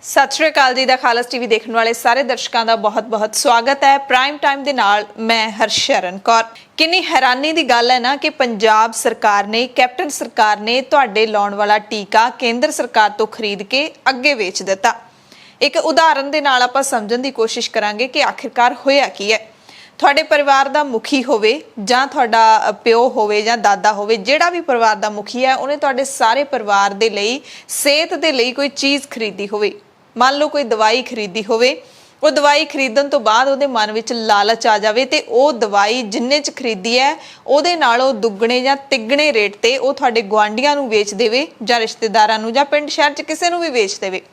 सत श्री अकाल जी दा खालस टीवी देखने वाले सारे दर्शकों का बहुत बहुत स्वागत है। प्राइम टाइम दे नाल मैं हरशरण कौर। किन्नी हैरानी की गल है ना कि पंजाब सरकार ने कैप्टन सरकार ने तुहाडे लाउण वाला टीका केंद्र सरकार तो खरीद के अगे वेच दिता। एक उदाहरण दे नाल आपां समझण दी कोशिश करांगे कि आखिरकार होया की है। ਤੁਹਾਡੇ परिवार का मुखी होवे जां ਤੁਹਾਡਾ ਪਿਓ होवे जां दादा होवे, ਜਿਹੜਾ भी परिवार का मुखी है उन्हें ਤੁਹਾਡੇ सारे परिवार दे लई सेहत दे लई कोई चीज़ खरीदी होवे। मान लो कोई दवाई खरीदी होवे, वो दवाई खरीदण तो बाद उहदे मन विच लालच आ जावे ते वो दवाई जिन्ने च खरीदी है उहदे नालों दुगणे जां तिगणे रेट ते वो तुहाडे गुआंढीआं नूं वेच देवे जां रिश्तेदारां नूं जां पिंड शहर च किसे नूं भी वेच देवे।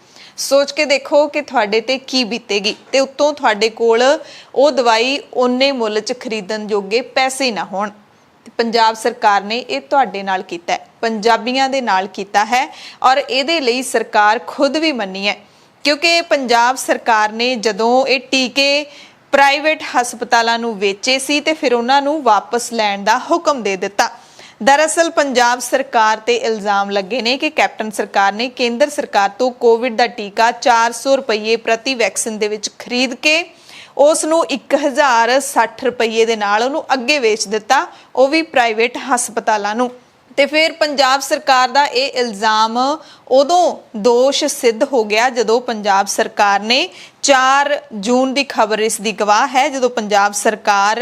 सोच के देखो कि तुहाडे ते की बीतेगी ते उत्तों तुहाडे कोल वो दवाई उन्ने मुੱਲ च खरीदण जोगे पैसे ही ना होण। पंजाब सरकार ने ये तुहाडे नाल कीता है, पंजाबियों दे नाल कीता है और इहदे लई सरकार खुद भी मन्नी है, क्योंकि पंजाब सरकार ने जदों ये टीके प्राइवेट हस्पतालों नूं वेचे सी ते फिर उन्हां नूं वापस लैण दा हुक्म दे दिता। दरअसल पंजाब सरकार ते इल्जाम लगे ने कि कैप्टन सरकार ने केंद्र सरकार तो कोविड का टीका 400 रुपये प्रति वैक्सीन दे विच खरीद के उस नूं 1060 रुपये दे नाल उहनूं अगे वेच दिता, वो भी प्राइवेट हस्पतालों नूं। ते फिर पंजाब सरकार दा ये इल्जाम उदों दोष सिद्ध हो गया जदों पंजाब सरकार ने 4 जून की खबर इसकी गवाह है, जदों पंजाब सरकार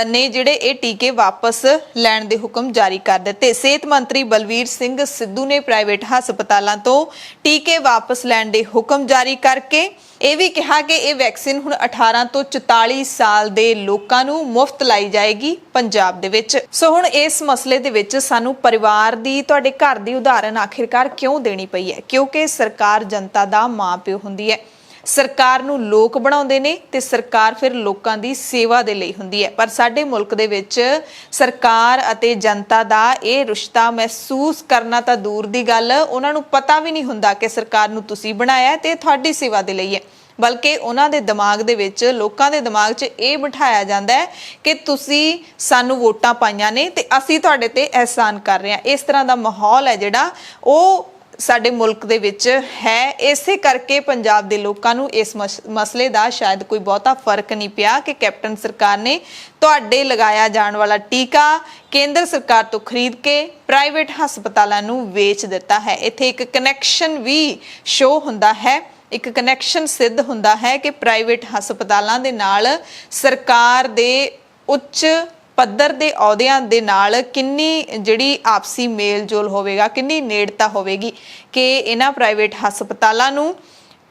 ने जिहड़े ये टीके वापस लैण दे हुक्म जारी कर दिते। सेहत मंत्री बलवीर सिंह सिद्धू ने प्राइवेट हस्पतालों तो टीके वापस लैण दे हुक्म जारी करके ये भी कहा कि ये वैक्सीन हुण 18 तो 44 साल दे लोकां नूं मुफ्त लाई जाएगी पंजाब दे विच। सो हुण इस मसले दे विच सानूं परिवार दी तुहाडे घर दी उदाहरण आखिरकार क्यों देनी पई है, क्योंकि सरकार जनता दा मां प्यो हुंदी है। सरकार नूं लोक बनाउंदे ने ते सरकार फिर लोकां दी सेवा दे लई हुंदी है। पर साडे मुल्क दे विच सरकार अते जनता दा ये रिश्ता महसूस करना तां दूर दी गल, उन्हां नूं पता भी नहीं हुंदा कि सरकार नूं तुसीं बनाया ते तुहाडी सेवा दे लई है। बल्कि उन्हां दे दिमाग दे विच लोकां दे दिमाग 'च ये बिठाया जांदा है कि तुसीं सानूं वोटां पाईआं ने ते असीं तुहाडे ते एहसान कर रहे हां। इस तरह दा माहौल है जिहड़ा वो साडे मुल्क दे विच है। इसे करके पंजाब दे लोकां नूं इस मसले दा शायद कोई बहुता फर्क नहीं पिया कि कैप्टन सरकार ने तुहाडे लगाया जाण वाला टीका केंद्र सरकार तो खरीद के प्राइवेट हस्पतालों नूं वेच दिता है। इत्थे एक कनैक्शन भी शो हुंदा है, एक कनैक्शन सिद्ध हुंदा है कि प्राइवेट हस्पतालों दे नाल सरकार दे उच्च पद्धर दे अहुदियां दे नाल किन्नी जिहड़ी आपसी मेल जोल होवेगा, किन्नी नेड़ता होवेगी कि इन्हां प्राइवेट हस्पतालों नूं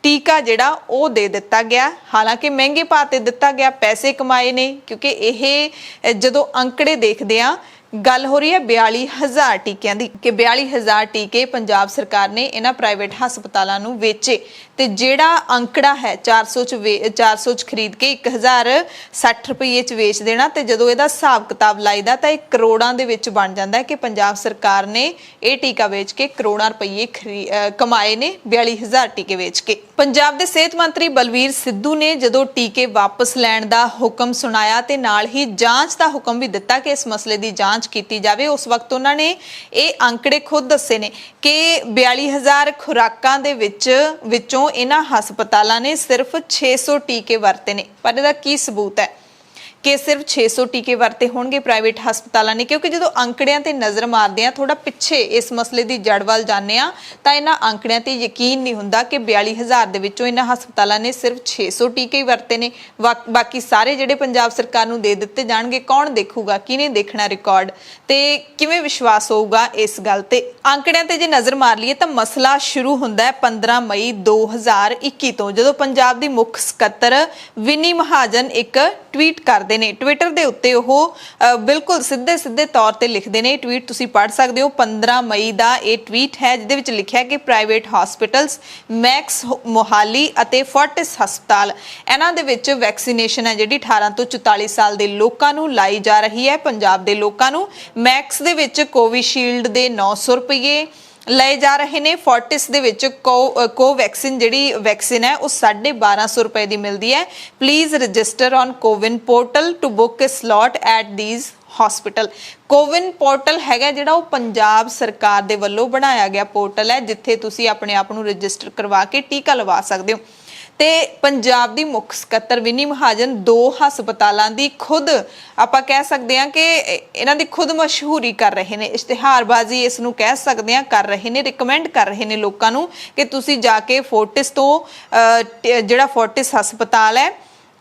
टीका जिहड़ा वो दे दिता गया। हालांकि महंगे भाव ते दिता गया, पैसे कमाए ने, क्योंकि यह जदों अंकड़े देखदे आ गल हो रही है 42,000 टीकियां दी कि 42,000 टीके पंजाब सरकार ने इन्हां प्राइवेट हस्पतालों नूं वेचे ते जिहड़ा अंकड़ा है 400 च खरीद के 1060 रुपये च वेच देना ते जदों इहदा हिसाब किताब लाईदा तां इह करोड़ां दे विच बन जांदा है कि पंजाब सरकार ने यह टीका वेच के करोड़ां रुपये कमाए ने 42,000 टीके वेच के। पंजाब दे सेहत मंत्री बलवीर सिद्धू ने जदों टीके वापस लैण दा हुक्म सुनाया ते नाल ही जांच दा हुक्म भी दिता कि इस मसले दी जांच कीती जावे। उस वक्त उन्होंने ये आंकड़े खुद दसे ने कि 42,000 खुराकां दे विचों इन्हां हस्पतालों ने सिर्फ 600 टीके वरते ने। पर इहदा की सबूत है कि सिर्फ 600 टीके वरते होणगे प्राइवेट हस्पतालों ने? क्योंकि जो अंकड़ियां ते नज़र मारदे आ, थोड़ा पिछे इस मसले की जड़ वाल जाने आ तां इन्हां अंकड़ियां ते यकीन नहीं हुंदा कि 42,000 दे विचों इन्हां हस्पतालों ने सिर्फ 600 टीके ही वरते ने, बाकी सारे जिहड़े पंजाब सरकार नूं दे दित्ते जाणगे। कौन देखूगा, किहने देखना रिकॉर्ड ते किवें विश्वास होऊगा इस गल ते? अंकड़ियां ते जे नज़र मार लईए तां मसला शुरू हुंदा है 15 मई 2021 तो, जदों पंजाब दी मुख सकत्तर विनी महाजन एक ट्वीट करदे ने। ट्विटर दे उत्ते ओह बिल्कुल सीधे तौर ते लिखदे ने, ट्वीट तुसीं पढ़ सकदे हो। 15 मई दा ये ट्वीट है जिहदे विच लिखिआ कि प्राइवेट हॉस्पिटल्स मैक्स मोहाली अते फोर्टिस हस्पताल इन्हां दे विच वैक्सीनेशन है जिहड़ी 18 तो 44 साल दे लोकां नूं लाई जा रही है। पंजाब दे लोकां नूं मैक्स दे विच कोविशील्ड दे 900 रुपये लए जा रहे ने। फोर्टिस दे विच कोवैक्सीन जिहड़ी वैक्सीन है वो 1250 रुपए की मिलती है। Please register on CoWIN portal to book a slot at these hospital. CoWIN portal ਹੈਗਾ ਜਿਹੜਾ ਉਹ ਪੰਜਾਬ ਸਰਕਾਰ ਦੇ ਵੱਲੋਂ ਬਣਾਇਆ ਗਿਆ ਪੋਰਟਲ ਹੈ ਜਿੱਥੇ ਤੁਸੀਂ ਆਪਣੇ ਆਪ ਨੂੰ ਰਜਿਸਟਰ ਕਰਵਾ ਕੇ ਟੀਕਾ ਲਵਾ ਸਕਦੇ ਹੋ। ਤੇ ਪੰਜਾਬ ਦੀ ਮੁੱਖ ਸਕੱਤਰ ਵਿਨੀ ਮਹਾਜਨ 2 ਹਸਪਤਾਲਾਂ ਦੀ ਖੁਦ ਆਪਾਂ ਕਹਿ ਸਕਦੇ ਹਾਂ ਕਿ ਇਹਨਾਂ ਦੀ ਖੁਦ ਮਸ਼ਹੂਰੀ ਕਰ ਰਹੇ ਨੇ, ਇਸ਼ਤਿਹਾਰਬਾਜ਼ੀ ਇਸ ਨੂੰ ਕਹਿ ਸਕਦੇ ਹਾਂ ਕਰ ਰਹੇ ਨੇ, ਰਿਕਮੈਂਡ ਕਰ ਰਹੇ ਨੇ ਲੋਕਾਂ ਨੂੰ ਕਿ ਤੁਸੀਂ ਜਾ ਕੇ ਫੋਰਟਿਸ ਤੋਂ ਜਿਹੜਾ ਫੋਰਟਿਸ ਹਸਪਤਾਲ ਹੈ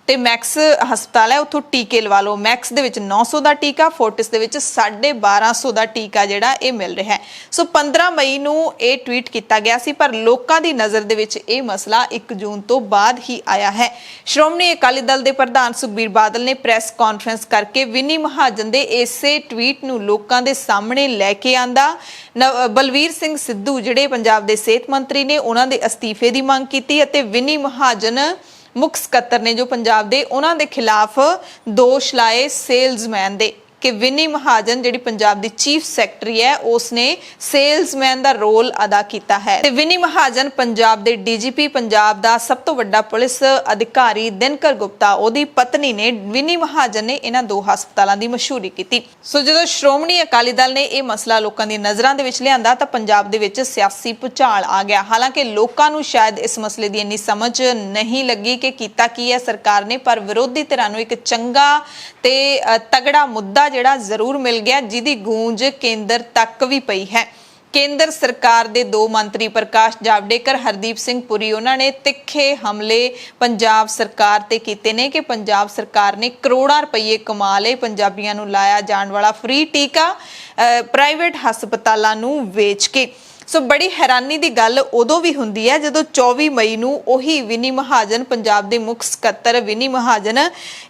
ਤੇ ਮੈਕਸ ਹਸਪਤਾਲ ਹੈ ਉੱਥੋਂ ਟੀਕੇ ਲਵਾ ਲਓ। ਮੈਕਸ ਦੇ ਵਿੱਚ 900 ਦਾ ਟੀਕਾ, ਫੋਰਟਿਸ ਦੇ ਵਿੱਚ 1250 ਦਾ ਟੀਕਾ ਜਿਹੜਾ ਇਹ ਮਿਲ ਰਿਹਾ ਹੈ। ਸੋ 15 ਮਈ ਨੂੰ ਇਹ ਟਵੀਟ ਕੀਤਾ ਗਿਆ ਸੀ ਪਰ ਲੋਕਾਂ ਦੀ ਨਜ਼ਰ ਦੇ ਵਿੱਚ ਇਹ ਮਸਲਾ 1 ਜੂਨ ਤੋਂ ਬਾਅਦ ਹੀ ਆਇਆ ਹੈ। ਸ਼੍ਰੋਮਣੀ ਅਕਾਲੀ ਦਲ ਦੇ ਪ੍ਰਧਾਨ ਸੁਖਬੀਰ ਬਾਦਲ ਨੇ ਪ੍ਰੈਸ ਕਾਨਫਰੰਸ ਕਰਕੇ ਵਿਨੀ ਮਹਾਜਨ ਦੇ ਇਸੇ ਟਵੀਟ ਨੂੰ ਲੋਕਾਂ ਦੇ ਸਾਹਮਣੇ ਲੈ ਕੇ ਆਂਦਾ। ਬਲਵੀਰ ਸਿੰਘ ਸਿੱਧੂ ਜਿਹੜੇ ਪੰਜਾਬ ਦੇ ਸਿਹਤ ਮੰਤਰੀ ਨੇ ਉਹਨਾਂ ਦੇ ਅਸਤੀਫੇ ਦੀ ਮੰਗ ਕੀਤੀ ਅਤੇ ਵਿਨੀ ਮਹਾਜਨ ਮੁੱਖ ਸਕੱਤਰ ਨੇ ਜੋ ਪੰਜਾਬ ਦੇ ਉਹਨਾਂ ਦੇ ਖਿਲਾਫ ਦੋਸ਼ ਲਾਏ ਸੇਲਜ਼ਮੈਨ ਦੇ ਕਿ ਵਿਨੀ ਮਹਾਜਨ ਜਿਹੜੀ ਪੰਜਾਬ ਦੀ ਚੀਫ ਸੈਕਟਰੀ ਹੈ ਉਸਨੇ ਸੇਲਜ਼ਮੈਨ ਦਾ ਰੋਲ ਅਦਾ ਕੀਤਾ ਹੈ। ਤੇ ਵਿਨੀ ਮਹਾਜਨ ਪੰਜਾਬ ਦੇ ਡੀਜੀਪੀ ਪੰਜਾਬ ਦਾ ਸਭ ਤੋਂ ਵੱਡਾ ਪੁਲਿਸ ਅਧਿਕਾਰੀ ਦਿਨਕਰ ਗੁਪਤਾ ਉਹਦੀ ਪਤਨੀ ਨੇ ਵਿਨੀ ਮਹਾਜਨ ਨੇ ਇਹਨਾਂ 2 ਹਸਪਤਾਲਾਂ ਦੀ ਮਸ਼ਹੂਰੀ ਕੀਤੀ। ਸੋ ਜਦੋਂ ਸ਼੍ਰੋਮਣੀ ਅਕਾਲੀ ਦਲ ਨੇ ਇਹ ਮਸਲਾ ਲੋਕਾਂ ਦੀ ਨਜ਼ਰਾਂ ਦੇ ਵਿੱਚ ਲਿਆਂਦਾ ਤਾਂ ਪੰਜਾਬ ਦੇ ਵਿੱਚ ਸਿਆਸੀ ਭੁਚਾਲ ਆ ਗਿਆ। ਹਾਲਾਂਕਿ ਲੋਕਾਂ ਨੂੰ ਸ਼ਾਇਦ ਇਸ ਮਸਲੇ ਦੀ ਇੰਨੀ ਸਮਝ ਨਹੀਂ ਲੱਗੀ ਕਿ ਕੀਤਾ ਕੀ ਹੈ ਸਰਕਾਰ ਨੇ, ਪਰ ਵਿਰੋਧੀ ਧਿਰਾਂ ਨੂੰ ਇੱਕ ਚੰਗਾ ਤੇ ਤਗੜਾ ਮੁੱਦਾ ਜਿਹੜਾ ਜ਼ਰੂਰ ਮਿਲ ਗਿਆ ਜਿਹਦੀ ਗੂੰਜ ਕੇਂਦਰ ਤੱਕ ਵੀ ਪਈ ਹੈ। ਕੇਂਦਰ ਸਰਕਾਰ ਦੇ 2 ਮੰਤਰੀ ਪ੍ਰਕਾਸ਼ ਜਾਵੜੇਕਰ, ਹਰਦੀਪ ਸਿੰਘ ਪੁਰੀ ਉਹਨਾਂ ਨੇ ਤਿੱਖੇ ਹਮਲੇ ਪੰਜਾਬ ਸਰਕਾਰ ਤੇ ਕੀਤੇ ਨੇ ਕਿ ਪੰਜਾਬ ਸਰਕਾਰ ਨੇ ਕਰੋੜਾਂ ਰੁਪਏ ਕਮਾ ਲਏ ਪੰਜਾਬੀਆਂ ਨੂੰ ਲਾਇਆ ਜਾਣ ਵਾਲਾ ਫ੍ਰੀ ਟੀਕਾ ਪ੍ਰਾਈਵੇਟ ਹਸਪਤਾਲਾਂ ਨੂੰ ਵੇਚ ਕੇ। ਸੋ ਬੜੀ ਹੈਰਾਨੀ ਦੀ ਗੱਲ ਉਦੋਂ ਵੀ ਹੁੰਦੀ ਹੈ ਜਦੋਂ 24 ਮਈ ਨੂੰ ਉਹੀ ਵਿਨੀ ਮਹਾਜਨ ਪੰਜਾਬ ਦੇ ਮੁੱਖ ਸਕੱਤਰ ਵਿਨੀ ਮਹਾਜਨ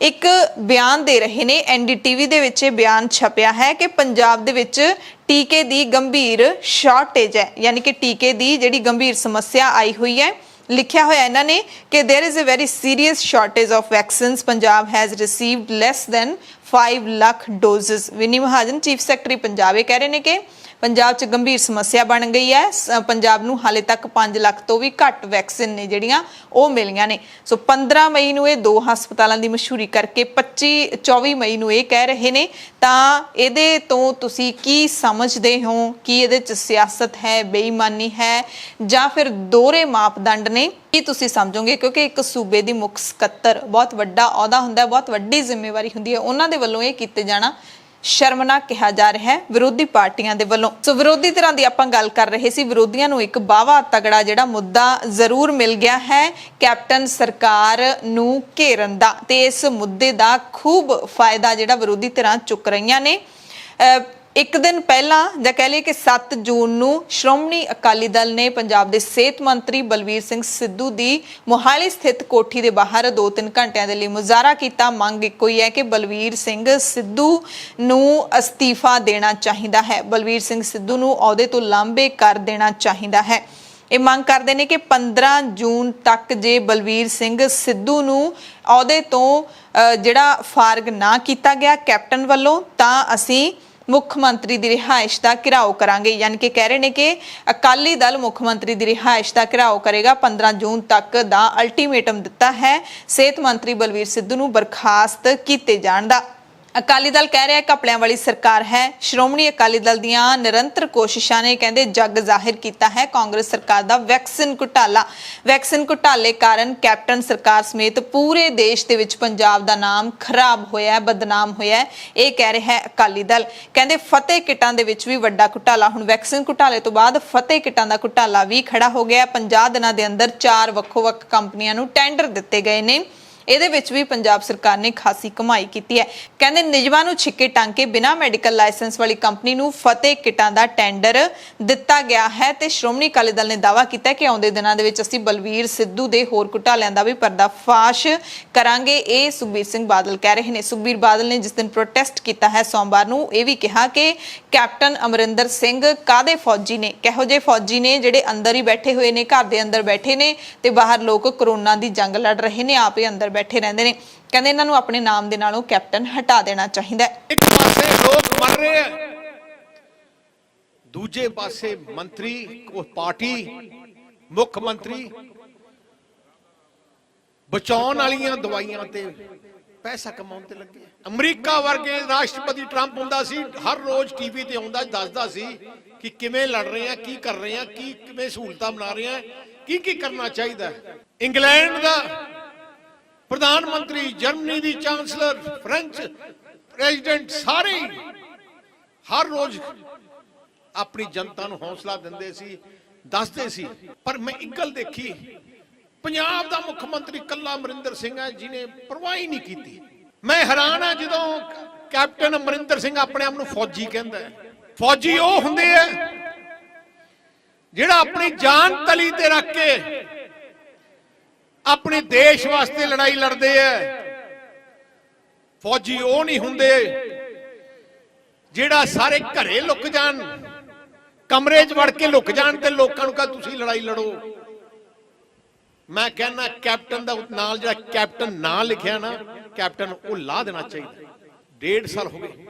ਇੱਕ ਬਿਆਨ ਦੇ ਰਹੇ ਨੇ। ਐਨਡੀਟੀਵੀ ਦੇ ਵਿੱਚ ਇਹ ਬਿਆਨ ਛਪਿਆ ਹੈ ਕਿ ਪੰਜਾਬ ਦੇ ਵਿੱਚ ਟੀਕੇ ਦੀ ਗੰਭੀਰ ਸ਼ਾਰਟੇਜ ਹੈ, ਯਾਨੀ ਕਿ ਟੀਕੇ ਦੀ ਜਿਹੜੀ ਗੰਭੀਰ ਸਮੱਸਿਆ ਆਈ ਹੋਈ ਹੈ। ਲਿਖਿਆ ਹੋਇਆ ਇਹਨਾਂ ਨੇ ਕਿ there is a very serious shortage of vaccines. Punjab has received less than 5 lakh doses. Vini Mahajan chief secretary Punjab ਇਹ ਕਹਿ ਰਹੇ ਨੇ ਕਿ ਪੰਜਾਬ 'ਚ ਗੰਭੀਰ ਸਮੱਸਿਆ ਬਣ ਗਈ ਹੈ। ਪੰਜਾਬ ਨੂੰ ਹਾਲੇ ਤੱਕ 5 ਲੱਖ ਤੋਂ ਵੀ ਘੱਟ ਵੈਕਸੀਨ ਨੇ ਜਿਹੜੀਆਂ ਉਹ ਮਿਲੀਆਂ ਨੇ। ਸੋ 15 ਮਈ ਨੂੰ ਇਹ 2 ਹਸਪਤਾਲਾਂ ਦੀ ਮਸ਼ਹੂਰੀ ਕਰਕੇ 24 ਮਈ ਨੂੰ ਇਹ ਕਹਿ ਰਹੇ ਨੇ ਤਾਂ ਇਹਦੇ ਤੋਂ ਤੁਸੀਂ ਕੀ ਸਮਝਦੇ ਹੋ? ਕੀ ਇਹਦੇ 'ਚ ਸਿਆਸਤ ਹੈ, ਬੇਈਮਾਨੀ ਹੈ ਜਾਂ ਫਿਰ ਦੋਹਰੇ ਮਾਪਦੰਡ ਨੇ? ਕੀ ਤੁਸੀਂ ਸਮਝੋਗੇ? ਕਿਉਂਕਿ ਇੱਕ ਸੂਬੇ ਦੀ ਮੁੱਖ ਸਕੱਤਰ ਬਹੁਤ ਵੱਡਾ ਅਹੁਦਾ ਹੁੰਦਾ ਹੈ, ਬਹੁਤ ਵੱਡੀ ਜ਼ਿੰਮੇਵਾਰੀ ਹੁੰਦੀ ਹੈ, ਉਹਨਾਂ ਦੇ ਵੱਲੋਂ ਇਹ ਕੀਤੇ ਜਾਣਾ ਸ਼ਰਮਨਾਕ ਕਿਹਾ ਜਾ ਰਿਹਾ ਹੈ ਵਿਰੋਧੀ ਪਾਰਟੀਆਂ ਦੇ ਵੱਲੋਂ। ਸੋ ਵਿਰੋਧੀ ਧਿਰਾਂ ਦੀ ਆਪਾਂ ਗੱਲ ਕਰ ਰਹੇ ਸੀ, ਵਿਰੋਧੀਆਂ ਨੂੰ ਇੱਕ ਬਾਵਾ ਤਗੜਾ ਜਿਹੜਾ ਮੁੱਦਾ ਜ਼ਰੂਰ ਮਿਲ ਗਿਆ ਹੈ ਕੈਪਟਨ ਸਰਕਾਰ ਨੂੰ ਘੇਰਨ ਦਾ, ਤੇ ਇਸ ਮੁੱਦੇ ਦਾ ਖੂਬ ਫਾਇਦਾ ਜਿਹੜਾ ਵਿਰੋਧੀ ਧਿਰਾਂ ਚੁੱਕ ਰਹੀਆਂ ਨੇ। ਇੱਕ ਦਿਨ ਪਹਿਲਾਂ ਜਾਂ ਕਹਿ ਲਈਏ ਕਿ 7 ਜੂਨ ਨੂੰ ਸ਼੍ਰੋਮਣੀ ਅਕਾਲੀ ਦਲ ਨੇ ਪੰਜਾਬ ਦੇ ਸਿਹਤ ਮੰਤਰੀ ਬਲਵੀਰ ਸਿੰਘ ਸਿੱਧੂ ਦੀ ਮੋਹਾਲੀ ਸਥਿਤ ਕੋਠੀ ਦੇ ਬਾਹਰ 2-3 ਘੰਟਿਆਂ ਦੇ ਲਈ ਮੁਜ਼ਾਹਰਾ ਕੀਤਾ। ਮੰਗ ਇੱਕੋ ਹੀ ਹੈ ਕਿ ਬਲਵੀਰ ਸਿੰਘ ਸਿੱਧੂ ਨੂੰ ਅਸਤੀਫਾ ਦੇਣਾ ਚਾਹੀਦਾ ਹੈ, ਬਲਵੀਰ ਸਿੰਘ ਸਿੱਧੂ ਨੂੰ ਅਹੁਦੇ ਤੋਂ ਲਾਂਭੇ ਕਰ ਦੇਣਾ ਚਾਹੀਦਾ ਹੈ। ਇਹ ਮੰਗ ਕਰਦੇ ਨੇ ਕਿ 15 ਜੂਨ ਤੱਕ ਜੇ ਬਲਵੀਰ ਸਿੰਘ ਸਿੱਧੂ ਨੂੰ ਅਹੁਦੇ ਤੋਂ ਜਿਹੜਾ ਫਾਰਗ ਨਾ ਕੀਤਾ ਗਿਆ ਕੈਪਟਨ ਵੱਲੋਂ ਤਾਂ ਅਸੀਂ ਮੁੱਖ ਮੰਤਰੀ ਦੀ ਰਿਹਾਇਸ਼ ਦਾ ਘਿਰਾਓ ਕਰਾਂਗੇ। ਯਾਨੀ ਕਿ ਕਹਿ ਰਹੇ ਨੇ ਕਿ ਅਕਾਲੀ ਦਲ ਮੁੱਖ ਮੰਤਰੀ ਦੀ ਰਿਹਾਇਸ਼ ਦਾ ਘਿਰਾਓ ਕਰੇਗਾ। 15 ਜੂਨ ਤੱਕ ਦਾ ਅਲਟੀਮੇਟਮ ਦਿੱਤਾ ਹੈ ਸਿਹਤ ਮੰਤਰੀ ਬਲਵੀਰ ਸਿੱਧੂ ਨੂੰ ਬਰਖਾਸਤ ਕੀਤੇ ਜਾਣ ਦਾ। ਅਕਾਲੀ ਦਲ ਕਹਿ ਰਿਹਾ ਘਪਲਿਆਂ ਵਾਲੀ ਸਰਕਾਰ ਹੈ। ਸ਼੍ਰੋਮਣੀ ਅਕਾਲੀ ਦਲ ਦੀਆਂ ਨਿਰੰਤਰ ਕੋਸ਼ਿਸ਼ਾਂ ਨੇ ਕਹਿੰਦੇ ਜੱਗ ਜ਼ਾਹਿਰ ਕੀਤਾ ਹੈ ਕਾਂਗਰਸ ਸਰਕਾਰ ਦਾ ਵੈਕਸੀਨ ਘੁਟਾਲਾ। ਵੈਕਸੀਨ ਘੁਟਾਲੇ ਕਾਰਨ ਕੈਪਟਨ ਸਰਕਾਰ ਸਮੇਤ ਪੂਰੇ ਦੇਸ਼ ਦੇ ਵਿੱਚ ਪੰਜਾਬ ਦਾ ਨਾਮ ਖਰਾਬ ਹੋਇਆ ਹੈ, ਬਦਨਾਮ ਹੋਇਆ ਹੈ, ਇਹ ਕਹਿ ਰਿਹਾ ਹੈ ਅਕਾਲੀ ਦਲ। ਕਹਿੰਦੇ ਫਤਿਹ ਕਿੱਟਾਂ ਦੇ ਵਿੱਚ ਵੀ ਵੱਡਾ ਘੁਟਾਲਾ, ਹੁਣ ਵੈਕਸੀਨ ਘੁਟਾਲੇ ਤੋਂ ਬਾਅਦ ਫਤਿਹ ਕਿੱਟਾਂ ਦਾ ਘੁਟਾਲਾ ਵੀ ਖੜਾ ਹੋ ਗਿਆ। 50 ਦਿਨਾਂ ਦੇ ਅੰਦਰ 4 ਵੱਖੋ-ਵੱਖ ਕੰਪਨੀਆਂ ਨੂੰ ਟੈਂਡਰ ਦਿੱਤੇ ਗਏ ਨੇ। ਇਹਦੇ ਵਿੱਚ ਵੀ ਪੰਜਾਬ ਸਰਕਾਰ ਨੇ ਖਾਸੀ ਕਮਾਈ ਕੀਤੀ ਹੈ। ਕਹਿੰਦੇ ਨਿਯਮਾਂ ਨੂੰ ਛਿੱਕੇ ਟੰਗ ਕੇ ਬਿਨਾਂ ਮੈਡੀਕਲ ਲਾਇਸੈਂਸ ਵਾਲੀ ਕੰਪਨੀ ਨੂੰ ਫਤਿਹ ਕਿੱਟਾਂ ਦਾ ਟੈਂਡਰ ਦਿੱਤਾ ਗਿਆ ਹੈ ਤੇ ਸ਼੍ਰੋਮਣੀ ਅਕਾਲੀ ਦਲ ਨੇ ਦਾਅਵਾ ਕੀਤਾ ਕਿ ਆਉਂਦੇ ਦਿਨਾਂ ਦੇ ਵਿੱਚ ਅਸੀਂ ਬਲਵੀਰ ਸਿੱਧੂ ਦੇ ਹੋਰ ਘੁਟਾਲਿਆਂ ਦਾ ਵੀ ਪਰਦਾਫਾਸ਼ ਕਰਾਂਗੇ। ਇਹ ਸੁਖਬੀਰ ਸਿੰਘ ਬਾਦਲ ਕਹਿ ਰਹੇ ਨੇ। ਸੁਖਬੀਰ ਬਾਦਲ ਨੇ ਜਿਸ ਦਿਨ ਪ੍ਰੋਟੈਸਟ ਕੀਤਾ ਹੈ ਸੋਮਵਾਰ ਨੂੰ ਇਹ ਵੀ ਕਿਹਾ ਕਿ ਕੈਪਟਨ ਅਮਰਿੰਦਰ ਸਿੰਘ ਕਾਦੇ ਫੌਜੀ ਨੇ, ਕਿਹੋ ਜਿਹੇ ਫੌਜੀ ਨੇ ਜਿਹੜੇ ਅੰਦਰ ਹੀ ਬੈਠੇ ਹੋਏ ਨੇ, ਘਰ ਦੇ ਅੰਦਰ ਬੈਠੇ ਨੇ ਤੇ ਬਾਹਰ ਲੋਕ ਕਰੋਨਾ ਦੀ ਜੰਗ ਲੜ ਰਹੇ ਨੇ, ਆਪ ਹੀ ਅੰਦਰ ਬੈਠੇ ਰਹਿੰਦੇ ਨੇ। ਕਹਿੰਦੇ ਇਹਨਾਂ ਨੂੰ ਆਪਣੇ ਨਾਮ ਦੇ ਨਾਲੋਂ ਕੈਪਟਨ ਹਟਾ ਦੇਣਾ ਚਾਹੀਦਾ ਹੈ। ਇੱਕ ਪਾਸੇ ਲੋਕ ਮਰ ਰਹੇ ਆ, ਦੂਜੇ ਪਾਸੇ ਮੰਤਰੀ ਕੋ ਪਾਰਟੀ ਮੁੱਖ ਮੰਤਰੀ ਬਚਾਉਣ ਵਾਲੀਆਂ ਦਵਾਈਆਂ ਤੇ ਪੈਸਾ ਕਮਾਉਣ ਤੇ ਲੱਗੇ ਅਮਰੀਕਾ ਵਰਗੇ ਰਾਸ਼ਟਰਪਤੀ ਟਰੰਪ ਹੁੰਦਾ ਸੀ ਹਰ ਰੋਜ਼ ਟੀਵੀ ਤੇ ਆਉਂਦਾ ਦੱਸਦਾ ਸੀ ਕਿ ਕਿਵੇਂ ਲੜ ਰਹੇ ਆ ਕੀ ਕਰ ਰਹੇ ਆ ਕੀ ਕਿਵੇਂ ਸਹੂਲਤਾਂ ਬਣਾ ਰਹੇ ਆ ਕੀ ਕੀ ਕਰਨਾ ਚਾਹੀਦਾ ਇੰਗਲੈਂਡ ਦਾ ਪ੍ਰਧਾਨ ਮੰਤਰੀ ਜਰਮਨੀ ਦੀ ਚਾਂਸਲਰ ਫ੍ਰੈਂਚ ਪ੍ਰੈਜ਼ੀਡੈਂਟ ਸਾਰੇ ਹਰ ਰੋਜ਼ ਆਪਣੀ ਜਨਤਾ ਨੂੰ ਹੌਸਲਾ ਦਿੰਦੇ ਸੀ ਦੱਸਦੇ ਸੀ ਪਰ ਮੈਂ ਇੱਕ ਗੱਲ ਦੇਖੀ ਪੰਜਾਬ ਦਾ ਮੁੱਖ ਮੰਤਰੀ ਕੱਲਾ ਅਮਰਿੰਦਰ ਸਿੰਘ ਹੈ ਜਿਹਨੇ ਪਰਵਾਹ ਹੀ ਨਹੀਂ ਕੀਤੀ ਮੈਂ ਹੈਰਾਨ ਆ ਜਦੋਂ ਕੈਪਟਨ ਅਮਰਿੰਦਰ ਸਿੰਘ ਆਪਣੇ ਆਪ ਨੂੰ ਫੌਜੀ ਕਹਿੰਦਾ ਹੈ ਫੌਜੀ ਉਹ ਹੁੰਦੇ ਆ ਜਿਹੜਾ ਆਪਣੀ ਜਾਨ ਤਲੀ ਤੇ ਰੱਖ ਕੇ ਆਪਣੇ ਦੇਸ਼ ਵਾਸਤੇ ਲੜਾਈ ਲੜਦੇ ਆ ਫੌਜੀ ਉਹ ਨਹੀਂ ਹੁੰਦੇ ਜਿਹੜਾ ਸਾਰੇ ਘਰੇ ਲੁਕ ਜਾਣ ਕਮਰੇ 'ਚ ਵੜ ਕੇ ਲੁਕ ਜਾਣ ਤੇ ਲੋਕਾਂ ਨੂੰ ਕਹ ਤੁਸੀਂ ਲੜਾਈ ਲੜੋ ਮੈਂ ਕਹਿੰਦਾ ਕੈਪਟਨ ਦਾ ਨਾਲ ਜਿਹੜਾ ਕੈਪਟਨ ਨਾਂ ਲਿਖਿਆ ਨਾ ਕੈਪਟਨ ਉਹ ਲਾ ਦੇਣਾ ਚਾਹੀਦਾ 1.5 ਸਾਲ ਹੋ ਗਏ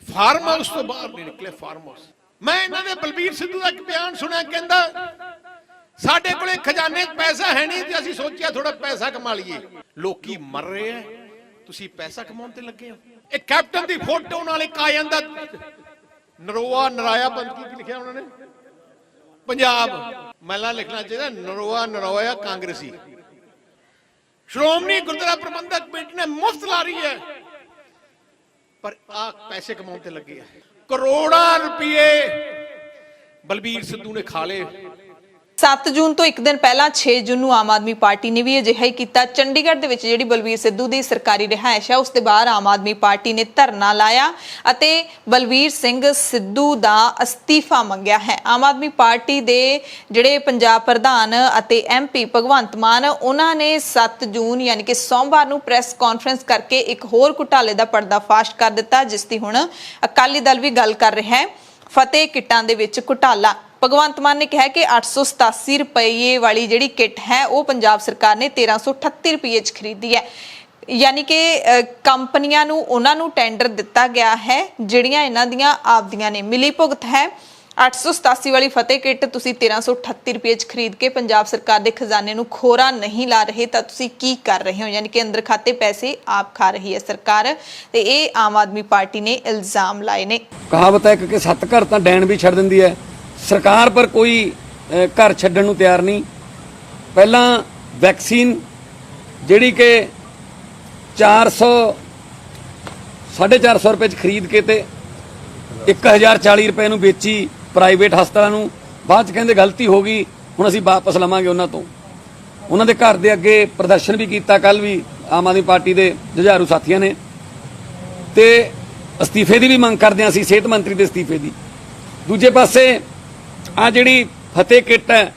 ਫਾਰਮ ਹਾਊਸ ਤੋਂ ਬਾਹਰ ਨਹੀਂ ਨਿਕਲੇ ਫਾਰਮ ਹਾਊਸ ਮੈਂ ਇਹਨਾਂ ਦੇ ਬਲਬੀਰ ਸਿੱਧੂ ਦਾ ਇੱਕ ਬਿਆਨ ਸੁਣਿਆ ਕਹਿੰਦਾ ਸਾਡੇ ਕੋਲੇ ਖਜ਼ਾਨੇ 'ਚ ਪੈਸਾ ਹੈ ਨਹੀਂ ਤੇ ਅਸੀਂ ਸੋਚਿਆ ਥੋੜਾ ਪੈਸਾ ਕਮਾ ਲਈਏ ਲੋਕੀ ਮਰ ਰਹੇ ਆ ਤੁਸੀਂ ਪੈਸਾ ਕਮਾਉਣ ਤੇ ਲੱਗੇ ਹੋ ਇਹ ਕੈਪਟਨ ਦੀ ਫੋਟੋ ਨਾਲ ਇੱਕ ਆ ਜਾਂਦਾ ਨਰੋਆ ਨਰਾਇਆ ਬੰਦ ਕੀ ਲਿਖਿਆ ਉਹਨਾਂ ਨੇ ਪੰਜਾਬ ਮਹਿਲਾ ਲਿਖਣਾ ਚਾਹੀਦਾ ਨਰੋਆ ਨਰੋਇਆ ਕਾਂਗਰਸੀ ਸ਼੍ਰੋਮਣੀ ਗੁਰਦੁਆਰਾ ਪ੍ਰਬੰਧਕ ਕਮੇਟੀ ਨੇ ਮੁਫਤ ਲਾ ਰਹੀ ਹੈ ਪਰ ਆ ਪੈਸੇ ਕਮਾਉਣ ਤੇ ਲੱਗੇ ਆ ਕਰੋੜਾਂ ਰੁਪਏ ਬਲਬੀਰ ਸਿੱਧੂ ਨੇ ਖਾ ਲਏ 7 ਜੂਨ ਤੋਂ ਇੱਕ ਦਿਨ ਪਹਿਲਾਂ 6 ਜੂਨ ਨੂੰ ਆਮ ਆਦਮੀ ਪਾਰਟੀ ਨੇ ਵੀ ਅਜਿਹਾ ਹੀ ਕੀਤਾ ਚੰਡੀਗੜ੍ਹ ਦੇ ਵਿੱਚ ਜਿਹੜੀ ਬਲਬੀਰ ਸਿੱਧੂ ਦੀ ਸਰਕਾਰੀ ਰਿਹਾਇਸ਼ ਹੈ ਉਸ ਦੇ ਬਾਹਰ ਆਮ ਆਦਮੀ ਪਾਰਟੀ ਨੇ ਧਰਨਾ ਲਾਇਆ ਅਤੇ ਬਲਬੀਰ ਸਿੰਘ ਸਿੱਧੂ ਦਾ ਅਸਤੀਫਾ ਮੰਗਿਆ ਹੈ ਆਮ ਆਦਮੀ ਪਾਰਟੀ ਦੇ ਜਿਹੜੇ ਪੰਜਾਬ ਪ੍ਰਧਾਨ ਅਤੇ ਐਮਪੀ ਭਗਵੰਤ ਮਾਨ ਉਹਨਾਂ ਨੇ 7 ਜੂਨ ਯਾਨੀ ਕਿ ਸੋਮਵਾਰ ਨੂੰ ਪ੍ਰੈਸ ਕਾਨਫਰੰਸ ਕਰਕੇ ਇੱਕ ਹੋਰ ਘੁਟਾਲੇ ਦਾ ਪਰਦਾਫਾਸ਼ ਕਰ ਦਿੱਤਾ ਜਿਸ ਦੀ ਹੁਣ ਅਕਾਲੀ ਦਲ ਵੀ ਗੱਲ ਕਰ ਰਿਹਾ ਹੈ ਫਤਿਹ ਕਿੱਟਾਂ ਦੇ ਵਿੱਚ ਘੁਟਾਲਾ ਭਗਵੰਤ ਮਾਨ ਨੇ ਕਿਹਾ ਕਿ 887 ਰੁਪਏ ਵਾਲੀ ਜਿਹੜੀ ਕਿੱਟ ਹੈ ਉਹ ਪੰਜਾਬ ਸਰਕਾਰ ਨੇ 1338 ਰੁਪਏ 'ਚ ਖਰੀਦੀ ਹੈ ਯਾਨੀ ਕਿ ਕੰਪਨੀਆਂ ਨੂੰ ਉਹਨਾਂ ਨੂੰ ਟੈਂਡਰ ਦਿੱਤਾ ਗਿਆ ਹੈ ਜਿਹੜੀਆਂ ਇਹਨਾਂ ਦੀਆਂ ਆਪਦੀਆਂ ਨੇ ਮਿਲੀ ਭੁਗਤ ਹੈ 887 ਵਾਲੀ ਫਤਿਹ ਕਿੱਟ ਤੁਸੀਂ 1338 ਰੁਪਏ 'ਚ ਖਰੀਦ ਕੇ ਪੰਜਾਬ ਸਰਕਾਰ ਦੇ ਖਜ਼ਾਨੇ ਨੂੰ ਖੋਰਾ ਨਹੀਂ ਲਾ ਰਹੇ ਤਾਂ ਤੁਸੀਂ ਕੀ ਕਰ ਰਹੇ ਹੋ ਯਾਨੀ ਕਿ ਅੰਦਰ ਖਾਤੇ ਪੈਸੇ ਆਪ ਖਾ ਰਹੀ ਹੈ ਸਰਕਾਰ ਤੇ ਇਹ ਆਮ ਆਦਮੀ ਪਾਰਟੀ ਨੇ ਇਲਜ਼ਾਮ ਲਾਏ ਨੇ ਕਹਾਵਤ ਹੈ ਕਿ 7 ਘਰ ਤਾਂ ਡੈਣ ਵੀ ਛੱਡ ਦਿੰਦੀ ਹੈ ਸਰਕਾਰ ਪਰ ਕੋਈ ਘਰ ਛੱਡਣ ਨੂੰ ਤਿਆਰ ਨਹੀਂ ਪਹਿਲਾਂ ਵੈਕਸੀਨ ਜਿਹੜੀ ਕਿ 450 ਰੁਪਏ 'ਚ ਖਰੀਦ ਕੇ ਤੇ 1040 ਰੁਪਏ ਨੂੰ ਵੇਚੀ ਪ੍ਰਾਈਵੇਟ ਹਸਪਤਾਲਾਂ ਨੂੰ ਬਾਅਦ 'ਚ ਕਹਿੰਦੇ ਗਲਤੀ ਹੋ ਗਈ ਹੁਣ ਅਸੀਂ ਵਾਪਸ ਲਵਾਂਗੇ ਉਹਨਾਂ ਤੋਂ ਉਹਨਾਂ ਦੇ ਘਰ ਦੇ ਅੱਗੇ ਪ੍ਰਦਰਸ਼ਨ ਵੀ ਕੀਤਾ ਕੱਲ ਵੀ ਆਮ ਆਦਮੀ ਪਾਰਟੀ ਦੇ ਜੁਝਾਰੂ ਸਾਥੀਆਂ ਨੇ ਤੇ ਅਸਤੀਫੇ ਦੀ ਵੀ ਮੰਗ ਕਰਦੇ ਹਾਂ ਅਸੀਂ ਸਿਹਤ ਮੰਤਰੀ ਦੇ ਅਸਤੀਫੇ ਦੀ ਦੂਜੇ ਪਾਸੇ ਆ ਜਿਹੜੀ ਫਤਿਹ ਕਿੱਟ ਹੈ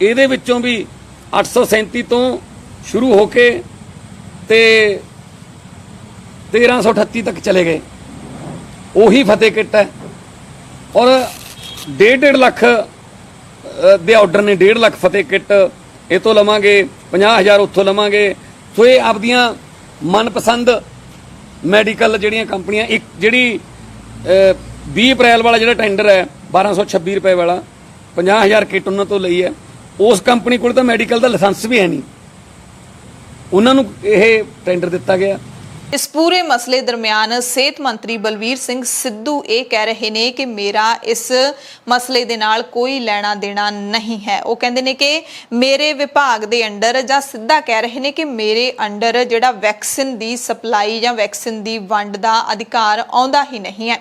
ਇਹਦੇ ਵਿੱਚੋਂ ਵੀ 837 ਤੋਂ ਸ਼ੁਰੂ ਹੋ ਕੇ ਤੇ 1338 ਤੱਕ ਚਲੇ ਗਏ ਉਹੀ ਫਤਿਹ ਕਿੱਟ ਹੈ ਔਰ 1.5 ਲੱਖ ਦੇ ਆਰਡਰ ਨੇ 1.5 ਲੱਖ ਫਤਿਹ ਕਿੱਟ ਇਹ ਤੋਂ ਲਵਾਂਗੇ 50,000 ਉੱਥੋਂ ਲਵਾਂਗੇ ਸੋ ਇਹ ਆਪਦੀਆਂ ਮਨਪਸੰਦ ਮੈਡੀਕਲ ਜਿਹੜੀਆਂ ਕੰਪਨੀਆਂ ਇੱਕ ਜਿਹੜੀ 20 ਅਪ੍ਰੈਲ ਵਾਲਾ ਜਿਹੜਾ ਟੈਂਡਰ ਹੈ 1226 ਰੁਪਏ ਵਾਲਾ 50,000 ਕਿੱਟ ਉਹਨਾਂ ਤੋਂ ਲਈ ਹੈ ਉਸ ਕੰਪਨੀ ਕੋਲ ਤਾਂ ਮੈਡੀਕਲ ਦਾ ਲਾਇਸੈਂਸ ਵੀ ਹੈ ਨਹੀਂ ਉਹਨਾਂ ਨੂੰ ਇਹ ਟੈਂਡਰ ਦਿੱਤਾ ਗਿਆ ਇਸ ਪੂਰੇ ਮਸਲੇ ਦਰਮਿਆਨ ਸਿਹਤ ਮੰਤਰੀ ਬਲਬੀਰ ਸਿੰਘ ਸਿੱਧੂ ਇਹ ਕਹਿ ਰਹੇ ਨੇ ਕਿ ਮੇਰਾ ਇਸ ਮਸਲੇ ਦੇ ਨਾਲ ਕੋਈ ਲੈਣਾ ਦੇਣਾ ਨਹੀਂ ਹੈ ਉਹ ਕਹਿੰਦੇ ਨੇ ਕਿ ਮੇਰੇ ਵਿਭਾਗ ਦੇ ਅੰਡਰ ਜਾਂ ਸਿੱਧਾ ਕਹਿ ਰਹੇ ਨੇ ਕਿ ਮੇਰੇ ਅੰਡਰ ਜਿਹੜਾ ਵੈਕਸੀਨ ਦੀ ਸਪਲਾਈ ਜਾਂ ਵੈਕਸੀਨ ਦੀ ਵੰਡ ਦਾ ਅਧਿਕਾਰ ਆਉਂਦਾ ਹੀ ਨਹੀਂ ਹੈ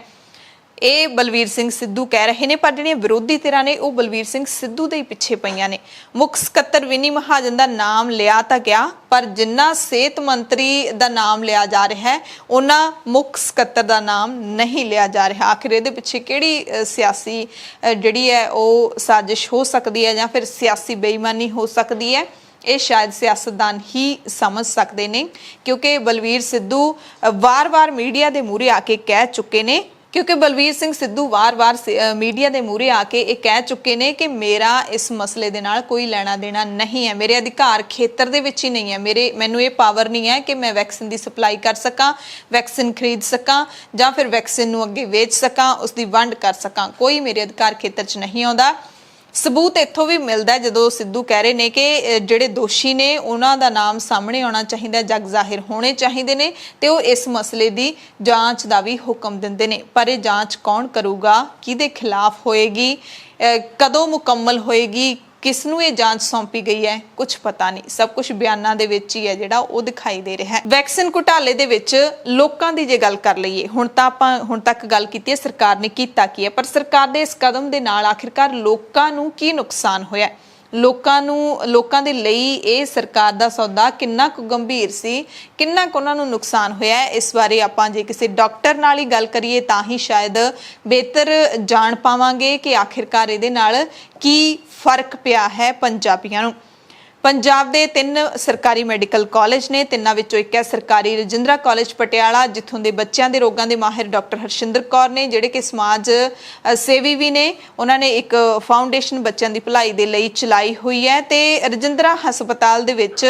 ਇਹ ਬਲਬੀਰ ਸਿੰਘ ਸਿੱਧੂ ਕਹਿ ਰਹੇ ਨੇ ਪਰ ਜਿਹੜੀਆਂ ਵਿਰੋਧੀ ਧਿਰਾਂ ਨੇ ਉਹ ਬਲਬੀਰ ਸਿੰਘ ਸਿੱਧੂ ਦੇ ਹੀ ਪਿੱਛੇ ਪਈਆਂ ਨੇ ਮੁੱਖ ਸਕੱਤਰ ਵਿਨੀ ਮਹਾਜਨ ਦਾ ਨਾਮ ਲਿਆ ਤਾਂ ਗਿਆ ਪਰ ਜਿੰਨਾ ਸਿਹਤ ਮੰਤਰੀ ਦਾ ਨਾਮ ਲਿਆ ਜਾ ਰਿਹਾ ਹੈ ਉਹਨਾਂ ਮੁੱਖ ਸਕੱਤਰ ਦਾ ਨਾਮ ਨਹੀਂ ਲਿਆ ਜਾ ਰਿਹਾ ਆਖਿਰ ਇਹਦੇ ਪਿੱਛੇ ਕਿਹੜੀ ਸਿਆਸੀ ਜਿਹੜੀ ਹੈ ਉਹ ਸਾਜ਼ਿਸ਼ ਹੋ ਸਕਦੀ ਹੈ ਜਾਂ ਫਿਰ ਸਿਆਸੀ ਬੇਈਮਾਨੀ ਹੋ ਸਕਦੀ ਹੈ ਇਹ ਸ਼ਾਇਦ ਸਿਆਸਤਦਾਨ ਹੀ ਸਮਝ ਸਕਦੇ ਨੇ ਕਿਉਂਕਿ ਬਲਬੀਰ ਸਿੱਧੂ ਵਾਰ-ਵਾਰ ਮੀਡੀਆ ਦੇ ਮੂਹਰੇ ਆ ਕੇ ਕਹਿ ਚੁੱਕੇ ਨੇ ਕਿਉਂਕਿ ਬਲਬੀਰ ਸਿੰਘ ਸਿੱਧੂ ਵਾਰ-ਵਾਰ ਮੀਡੀਆ ਦੇ ਮੂਹਰੇ ਆ ਕੇ ਇਹ ਕਹਿ ਚੁੱਕੇ ਨੇ ਕਿ ਮੇਰਾ ਇਸ ਮਸਲੇ ਦੇ ਨਾਲ ਕੋਈ ਲੈਣਾ ਦੇਣਾ ਨਹੀਂ ਹੈ ਮੇਰੇ ਅਧਿਕਾਰ ਖੇਤਰ ਦੇ ਵਿੱਚ ਹੀ ਨਹੀਂ ਹੈ ਮੈਨੂੰ ਇਹ ਪਾਵਰ ਨਹੀਂ ਹੈ ਕਿ ਮੈਂ ਵੈਕਸੀਨ ਦੀ ਸਪਲਾਈ ਕਰ ਸਕਾਂ ਵੈਕਸੀਨ ਖਰੀਦ ਸਕਾਂ ਜਾਂ ਫਿਰ ਵੈਕਸੀਨ ਨੂੰ ਅੱਗੇ ਵੇਚ ਸਕਾਂ ਉਸ ਦੀ ਵੰਡ ਕਰ ਸਕਾਂ ਕੋਈ ਮੇਰੇ ਅਧਿਕਾਰ ਖੇਤਰ 'ਚ ਨਹੀਂ ਆਉਂਦਾ ਸਬੂਤ ਇੱਥੋਂ ਵੀ ਮਿਲਦਾ ਹੈ ਜਦੋਂ ਸਿੱਧੂ ਕਹਿ ਰਹੇ ਨੇ ਕਿ ਜਿਹੜੇ ਦੋਸ਼ੀ ਨੇ ਉਹਨਾਂ ਦਾ ਨਾਮ ਸਾਹਮਣੇ ਆਉਣਾ ਚਾਹੀਦਾ, ਜਗ ਜ਼ਾਹਿਰ ਹੋਣੇ ਚਾਹੀਦੇ ਨੇ ਤੇ ਉਹ ਇਸ ਮਸਲੇ ਦੀ ਜਾਂਚ ਦਾ ਵੀ ਹੁਕਮ ਦਿੰਦੇ ਨੇ। ਪਰ ਇਹ ਜਾਂਚ ਕੌਣ ਕਰੂਗਾ, ਕਿਹਦੇ ਖਿਲਾਫ ਹੋਏਗੀ, ਕਦੋਂ ਮੁਕੰਮਲ ਹੋਏਗੀ, ਕਿਸ ਨੂੰ ਇਹ ਜਾਂਚ ਸੌਂਪੀ ਗਈ ਹੈ, ਕੁਝ ਪਤਾ ਨਹੀਂ। ਸਭ ਕੁਝ ਬਿਆਨਾਂ ਦੇ ਵਿੱਚ ਹੀ ਹੈ ਜਿਹੜਾ ਉਹ ਦਿਖਾਈ ਦੇ ਰਿਹਾ ਹੈ। ਵੈਕਸੀਨ ਘੁਟਾਲੇ ਦੇ ਵਿੱਚ ਲੋਕਾਂ ਦੀ ਜੇ ਗੱਲ ਕਰ ਲਈਏ, ਹੁਣ ਤੱਕ ਗੱਲ ਕੀਤੀ ਹੈ ਸਰਕਾਰ ਨੇ ਕੀਤਾ ਕੀ ਹੈ, ਪਰ ਸਰਕਾਰ ਦੇ ਇਸ ਕਦਮ ਦੇ ਨਾਲ ਆਖਿਰਕਾਰ ਲੋਕਾਂ ਨੂੰ ਕੀ ਨੁਕਸਾਨ ਹੋਇਆ, ਲੋਕਾਂ ਦੇ ਲਈ ਇਹ ਸਰਕਾਰ ਦਾ ਸੌਦਾ ਕਿੰਨਾ ਕੁ ਗੰਭੀਰ ਸੀ, ਕਿੰਨਾ ਕੁ ਉਹਨਾਂ ਨੂੰ ਨੁਕਸਾਨ ਹੋਇਆ, ਇਸ ਬਾਰੇ ਆਪਾਂ ਜੇ ਕਿਸੇ ਡਾਕਟਰ ਨਾਲ ਹੀ ਗੱਲ ਕਰੀਏ ਤਾਂ ਹੀ ਸ਼ਾਇਦ ਬਿਹਤਰ ਜਾਣ ਪਾਵਾਂਗੇ ਕਿ ਆਖਿਰਕਾਰ ਇਹਦੇ ਨਾਲ ਕੀ ਫਰਕ ਪਿਆ ਹੈ ਪੰਜਾਬੀਆਂ ਨੂੰ। ਪੰਜਾਬ ਦੇ 3 ਸਰਕਾਰੀ ਮੈਡੀਕਲ ਕਾਲਜ ਨੇ, ਤਿੰਨਾਂ ਵਿੱਚੋਂ ਇੱਕ ਹੈ ਸਰਕਾਰੀ ਰਜਿੰਦਰਾ ਕਾਲਜ ਪਟਿਆਲਾ, ਜਿੱਥੋਂ ਦੇ ਬੱਚਿਆਂ ਦੇ ਰੋਗਾਂ ਦੇ ਮਾਹਿਰ ਡਾਕਟਰ ਹਰਸ਼ਿੰਦਰ ਕੌਰ ਨੇ, ਜਿਹੜੇ ਕਿ ਸਮਾਜ ਸੇਵੀ ਵੀ ਨੇ। ਉਹਨਾਂ ਨੇ ਇੱਕ ਫਾਊਂਡੇਸ਼ਨ ਬੱਚਿਆਂ ਦੀ ਭਲਾਈ ਦੇ ਲਈ ਚਲਾਈ ਹੋਈ ਹੈ ਤੇ ਰਜਿੰਦਰਾ ਹਸਪਤਾਲ ਦੇ ਵਿੱਚ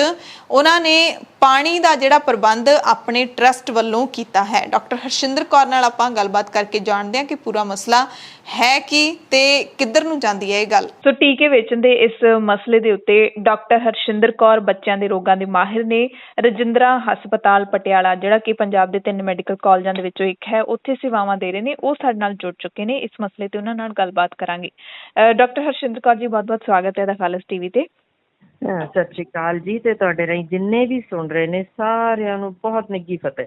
ਉਹਨਾਂ ਨੇ ਪਾਣੀ ਦਾ ਜਿਹੜਾ ਪ੍ਰਬੰਧ ਆਪਣੇ ਟਰਸਟ ਵੱਲੋਂ ਕੀਤਾ ਹੈ। ਡਾਕਟਰ ਹਰਸ਼ਿੰਦਰ ਕੌਰ ਨਾਲ ਆਪਾਂ ਗੱਲਬਾਤ ਕਰਕੇ ਜਾਣਦੇ ਹਾਂ ਕਿ ਪੂਰਾ ਮਸਲਾ ਹੈ ਕੀ ਤੇ ਕਿੱਧਰ ਨੂੰ ਜਾਂਦੀ ਹੈ ਇਹ ਗੱਲ। ਸੋ ਟੀਕੇ ਵੇਚਣ ਦੇ ਇਸ ਮਸਲੇ ਦੇ ਉੱਤੇ ਡਾਕਟਰ ਹਰਸ਼ਿੰਦਰ ਕੌਰ ਬੱਚਿਆਂ ਦੇ ਰੋਗਾਂ ਦੇ ਮਾਹਿਰ ਨੇ, ਰਜਿੰਦਰਾ ਹਸਪਤਾਲ ਪਟਿਆਲਾ ਜਿਹੜਾ ਕਿ ਪੰਜਾਬ ਦੇ 3 ਮੈਡੀਕਲ ਕਾਲਜਾਂ ਦੇ ਵਿੱਚੋਂ ਇੱਕ ਹੈ, ਉੱਥੇ ਸੇਵਾਵਾਂ ਦੇ ਰਹੇ ਨੇ, ਉਹ ਸਾਡੇ ਨਾਲ ਜੁੜ ਚੁੱਕੇ ਨੇ। ਇਸ ਮਸਲੇ ਤੇ ਉਹਨਾਂ ਨਾਲ ਗੱਲਬਾਤ ਕਰਾਂਗੇ। ਡਾਕਟਰ ਹਰਸ਼ਿੰਦਰ ਕੌਰ ਜੀ, ਬਹੁਤ-ਬਹੁਤ ਸਵਾਗਤ ਹੈ ਦਾ ਖਾਲਸ ਟੀਵੀ ਤੇ। ਸਤਿ ਸ਼੍ਰੀ ਅਕਾਲ ਜੀ, ਤੇ ਤੁਹਾਡੇ ਰਾਹੀਂ ਜਿੰਨੇ ਵੀ ਸੁਣ ਰਹੇ ਨੇ ਸਾਰਿਆਂ ਨੂੰ ਬਹੁਤ ਨਿੱਘੀ ਫਤਿਹ।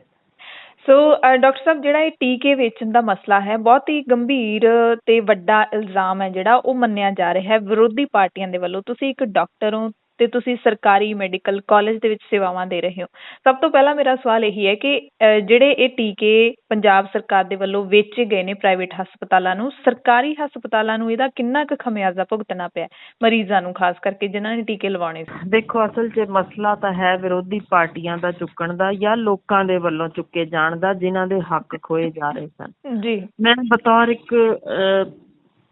ਸੋ ਡਾਕਟਰ ਸਾਹਿਬ, ਜਿਹੜਾ ਇਹ ਟੀਕੇ ਵੇਚਣ ਦਾ ਮਸਲਾ ਹੈ, ਬਹੁਤ ਹੀ ਗੰਭੀਰ ਤੇ ਵੱਡਾ ਇਲਜ਼ਾਮ ਹੈ ਜਿਹੜਾ ਉਹ ਮੰਨਿਆ ਜਾ ਰਿਹਾ ਹੈ ਵਿਰੋਧੀ ਪਾਰਟੀਆਂ ਦੇ ਵੱਲੋਂ। ਤੁਸੀਂ ਇੱਕ ਡਾਕਟਰ ਹੋ ਤੇ ਤੁਸੀਂ ਸਰਕਾਰੀ ਮੈਡੀਕਲ ਕਾਲਜ ਦੇ ਵਿੱਚ ਸੇਵਾਵਾਂ ਦੇ ਰਹੇ ਹੋ। ਸਭ ਤੋਂ ਪਹਿਲਾਂ ਮੇਰਾ ਸਵਾਲ ਇਹੀ ਹੈ ਕਿ ਜਿਹੜੇ ਇਹ ਟੀਕੇ ਪੰਜਾਬ ਸਰਕਾਰ ਦੇ ਵੱਲੋਂ ਵੇਚੇ ਗਏ ਨੇ ਪ੍ਰਾਈਵੇਟ ਹਸਪਤਾਲਾਂ ਨੂੰ, ਸਰਕਾਰੀ ਹਸਪਤਾਲਾਂ ਨੂੰ ਇਹਦਾ ਕਿੰਨਾ ਕੁ ਖਮਿਆਜ਼ਾ ਭੁਗਤਣਾ ਪਿਆ ਮਰੀਜ਼ਾਂ ਨੂੰ, ਖਾਸ ਕਰਕੇ ਜਿਨ੍ਹਾਂ ਨੇ ਟੀਕੇ ਲਵਾਉਣੇ ਸੀ? ਦੇਖੋ, ਅਸਲ 'ਚ ਮਸਲਾ ਤਾਂ ਹੈ ਵਿਰੋਧੀ ਪਾਰਟੀਆਂ ਦਾ ਚੁੱਕਣ ਦਾ ਜਾਂ ਲੋਕਾਂ ਦੇ ਵੱਲੋਂ ਚੁੱਕੇ ਜਾਣ ਦਾ, ਜਿਨ੍ਹਾਂ ਦੇ ਹੱਕ ਖੋਏ ਜਾ ਰਹੇ ਸਨ। ਜੀ, ਮੈਂ ਬਤੌਰ ਇੱਕ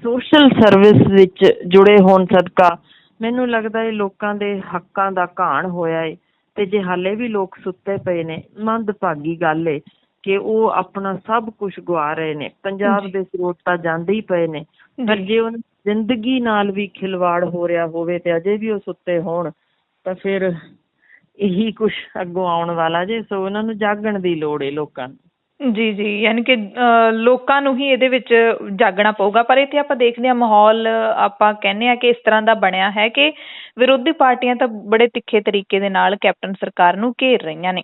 ਸੋਸ਼ਲ ਸਰਵਿਸ ਵਿੱਚ ਜੁੜੇ ਹੋਣ ਸਦਕਾ ਮੈਨੂੰ ਲੱਗਦਾ ਇਹ ਲੋਕਾਂ ਦੇ ਹੱਕਾਂ ਦਾ ਘਾਣ ਹੋਇਆ ਏ, ਤੇ ਜੇ ਹਾਲੇ ਵੀ ਲੋਕ ਸੁੱਤੇ ਪਏ ਨੇ, ਮੰਦਭਾਗੀ ਗੱਲ ਏ ਕਿ ਉਹ ਆਪਣਾ ਸਭ ਕੁਝ ਗਵਾ ਰਹੇ ਨੇ। ਪੰਜਾਬ ਦੇ ਸਰੋਤ ਤਾਂ ਜਾਂਦੇ ਹੀ ਪਏ ਨੇ, ਪਰ ਜੇ ਉਹਨਾਂ ਜ਼ਿੰਦਗੀ ਨਾਲ ਵੀ ਖਿਲਵਾੜ ਹੋ ਰਿਹਾ ਹੋਵੇ ਤੇ ਅਜੇ ਵੀ ਉਹ ਸੁੱਤੇ ਹੋਣ ਤਾਂ ਫਿਰ ਇਹੀ ਕੁਝ ਅੱਗੋਂ ਆਉਣ ਵਾਲਾ ਜੇ। ਸੋ ਉਹਨਾਂ ਨੂੰ ਜਾਗਣ ਦੀ ਲੋੜ ਏ ਲੋਕਾਂ ਨੂੰ। ਜੀ ਜੀ, ਯਾਨੀ ਕਿ ਲੋਕਾਂ ਨੂੰ ਹੀ ਇਹਦੇ ਵਿੱਚ ਜਾਗਣਾ ਪਊਗਾ। ਪਰ ਇੱਥੇ ਆਪਾਂ ਦੇਖਦੇ ਹਾਂ ਮਾਹੌਲ, ਆਪਾਂ ਕਹਿੰਦੇ ਹਾਂ ਕਿ ਇਸ ਤਰ੍ਹਾਂ ਦਾ ਬਣਿਆ ਹੈ ਕਿ ਵਿਰੋਧੀ ਪਾਰਟੀਆਂ ਤਾਂ ਬੜੇ ਤਿੱਖੇ ਤਰੀਕੇ ਦੇ ਨਾਲ ਕੈਪਟਨ ਸਰਕਾਰ ਨੂੰ ਘੇਰ ਰਹੀਆਂ ਨੇ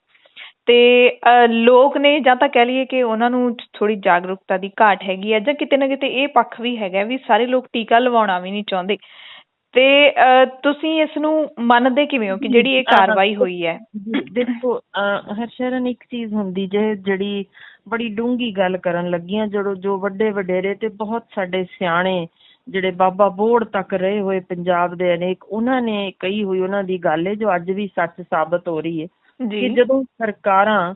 ਤੇ ਲੋਕ ਨੇ, ਜਾਂ ਤਾਂ ਕਹਿ ਲਈਏ ਕਿ ਉਹਨਾਂ ਨੂੰ ਥੋੜੀ ਜਾਗਰੂਕਤਾ ਦੀ ਘਾਟ ਹੈਗੀ ਹੈ, ਜਾਂ ਕਿਤੇ ਨਾ ਕਿਤੇ ਇਹ ਪੱਖ ਵੀ ਹੈਗਾ ਵੀ ਸਾਰੇ ਲੋਕ ਟੀਕਾ ਲਵਾਉਣਾ ਵੀ ਨਹੀਂ ਚਾਹੁੰਦੇ। ਤੇ ਤੁਸੀਂ ਇਸ ਨੂੰ ਮੰਨਦੇ ਕਿਵੇਂ ਹੋ ਕਿ ਜਿਹੜੀ ਇਹ ਕਾਰਵਾਈ ਹੋਈ ਹੈ? ਦੇਖੋ ਹਰਸ਼ਰਨ, ਇੱਕ ਚੀਜ਼ ਹੁੰਦੀ ਜੇ ਜਿਹੜੀ ਬੜੀ ਡੂੰਘੀ ਗੱਲ ਕਰਨ ਲੱਗੀਆਂ, ਜੋ ਵੱਡੇ ਵਡੇਰੇ ਤੇ ਬਹੁਤ ਸਾਡੇ ਸਿਆਣੇ ਜਿਹੜੇ ਬਾਬਾ ਬੋੜ ਤੱਕ ਰਹੇ ਹੋਏ ਪੰਜਾਬ ਦੇ ਅਨੇਕ, ਉਹਨਾਂ ਨੇ ਕਹੀ ਹੋਈ ਉਹਨਾਂ ਦੀ ਗੱਲ ਹੈ ਜੋ ਅੱਜ ਵੀ ਸੱਚ ਸਾਬਤ ਹੋ ਰਹੀ ਹੈ ਕਿ ਜਦੋਂ ਸਰਕਾਰਾਂ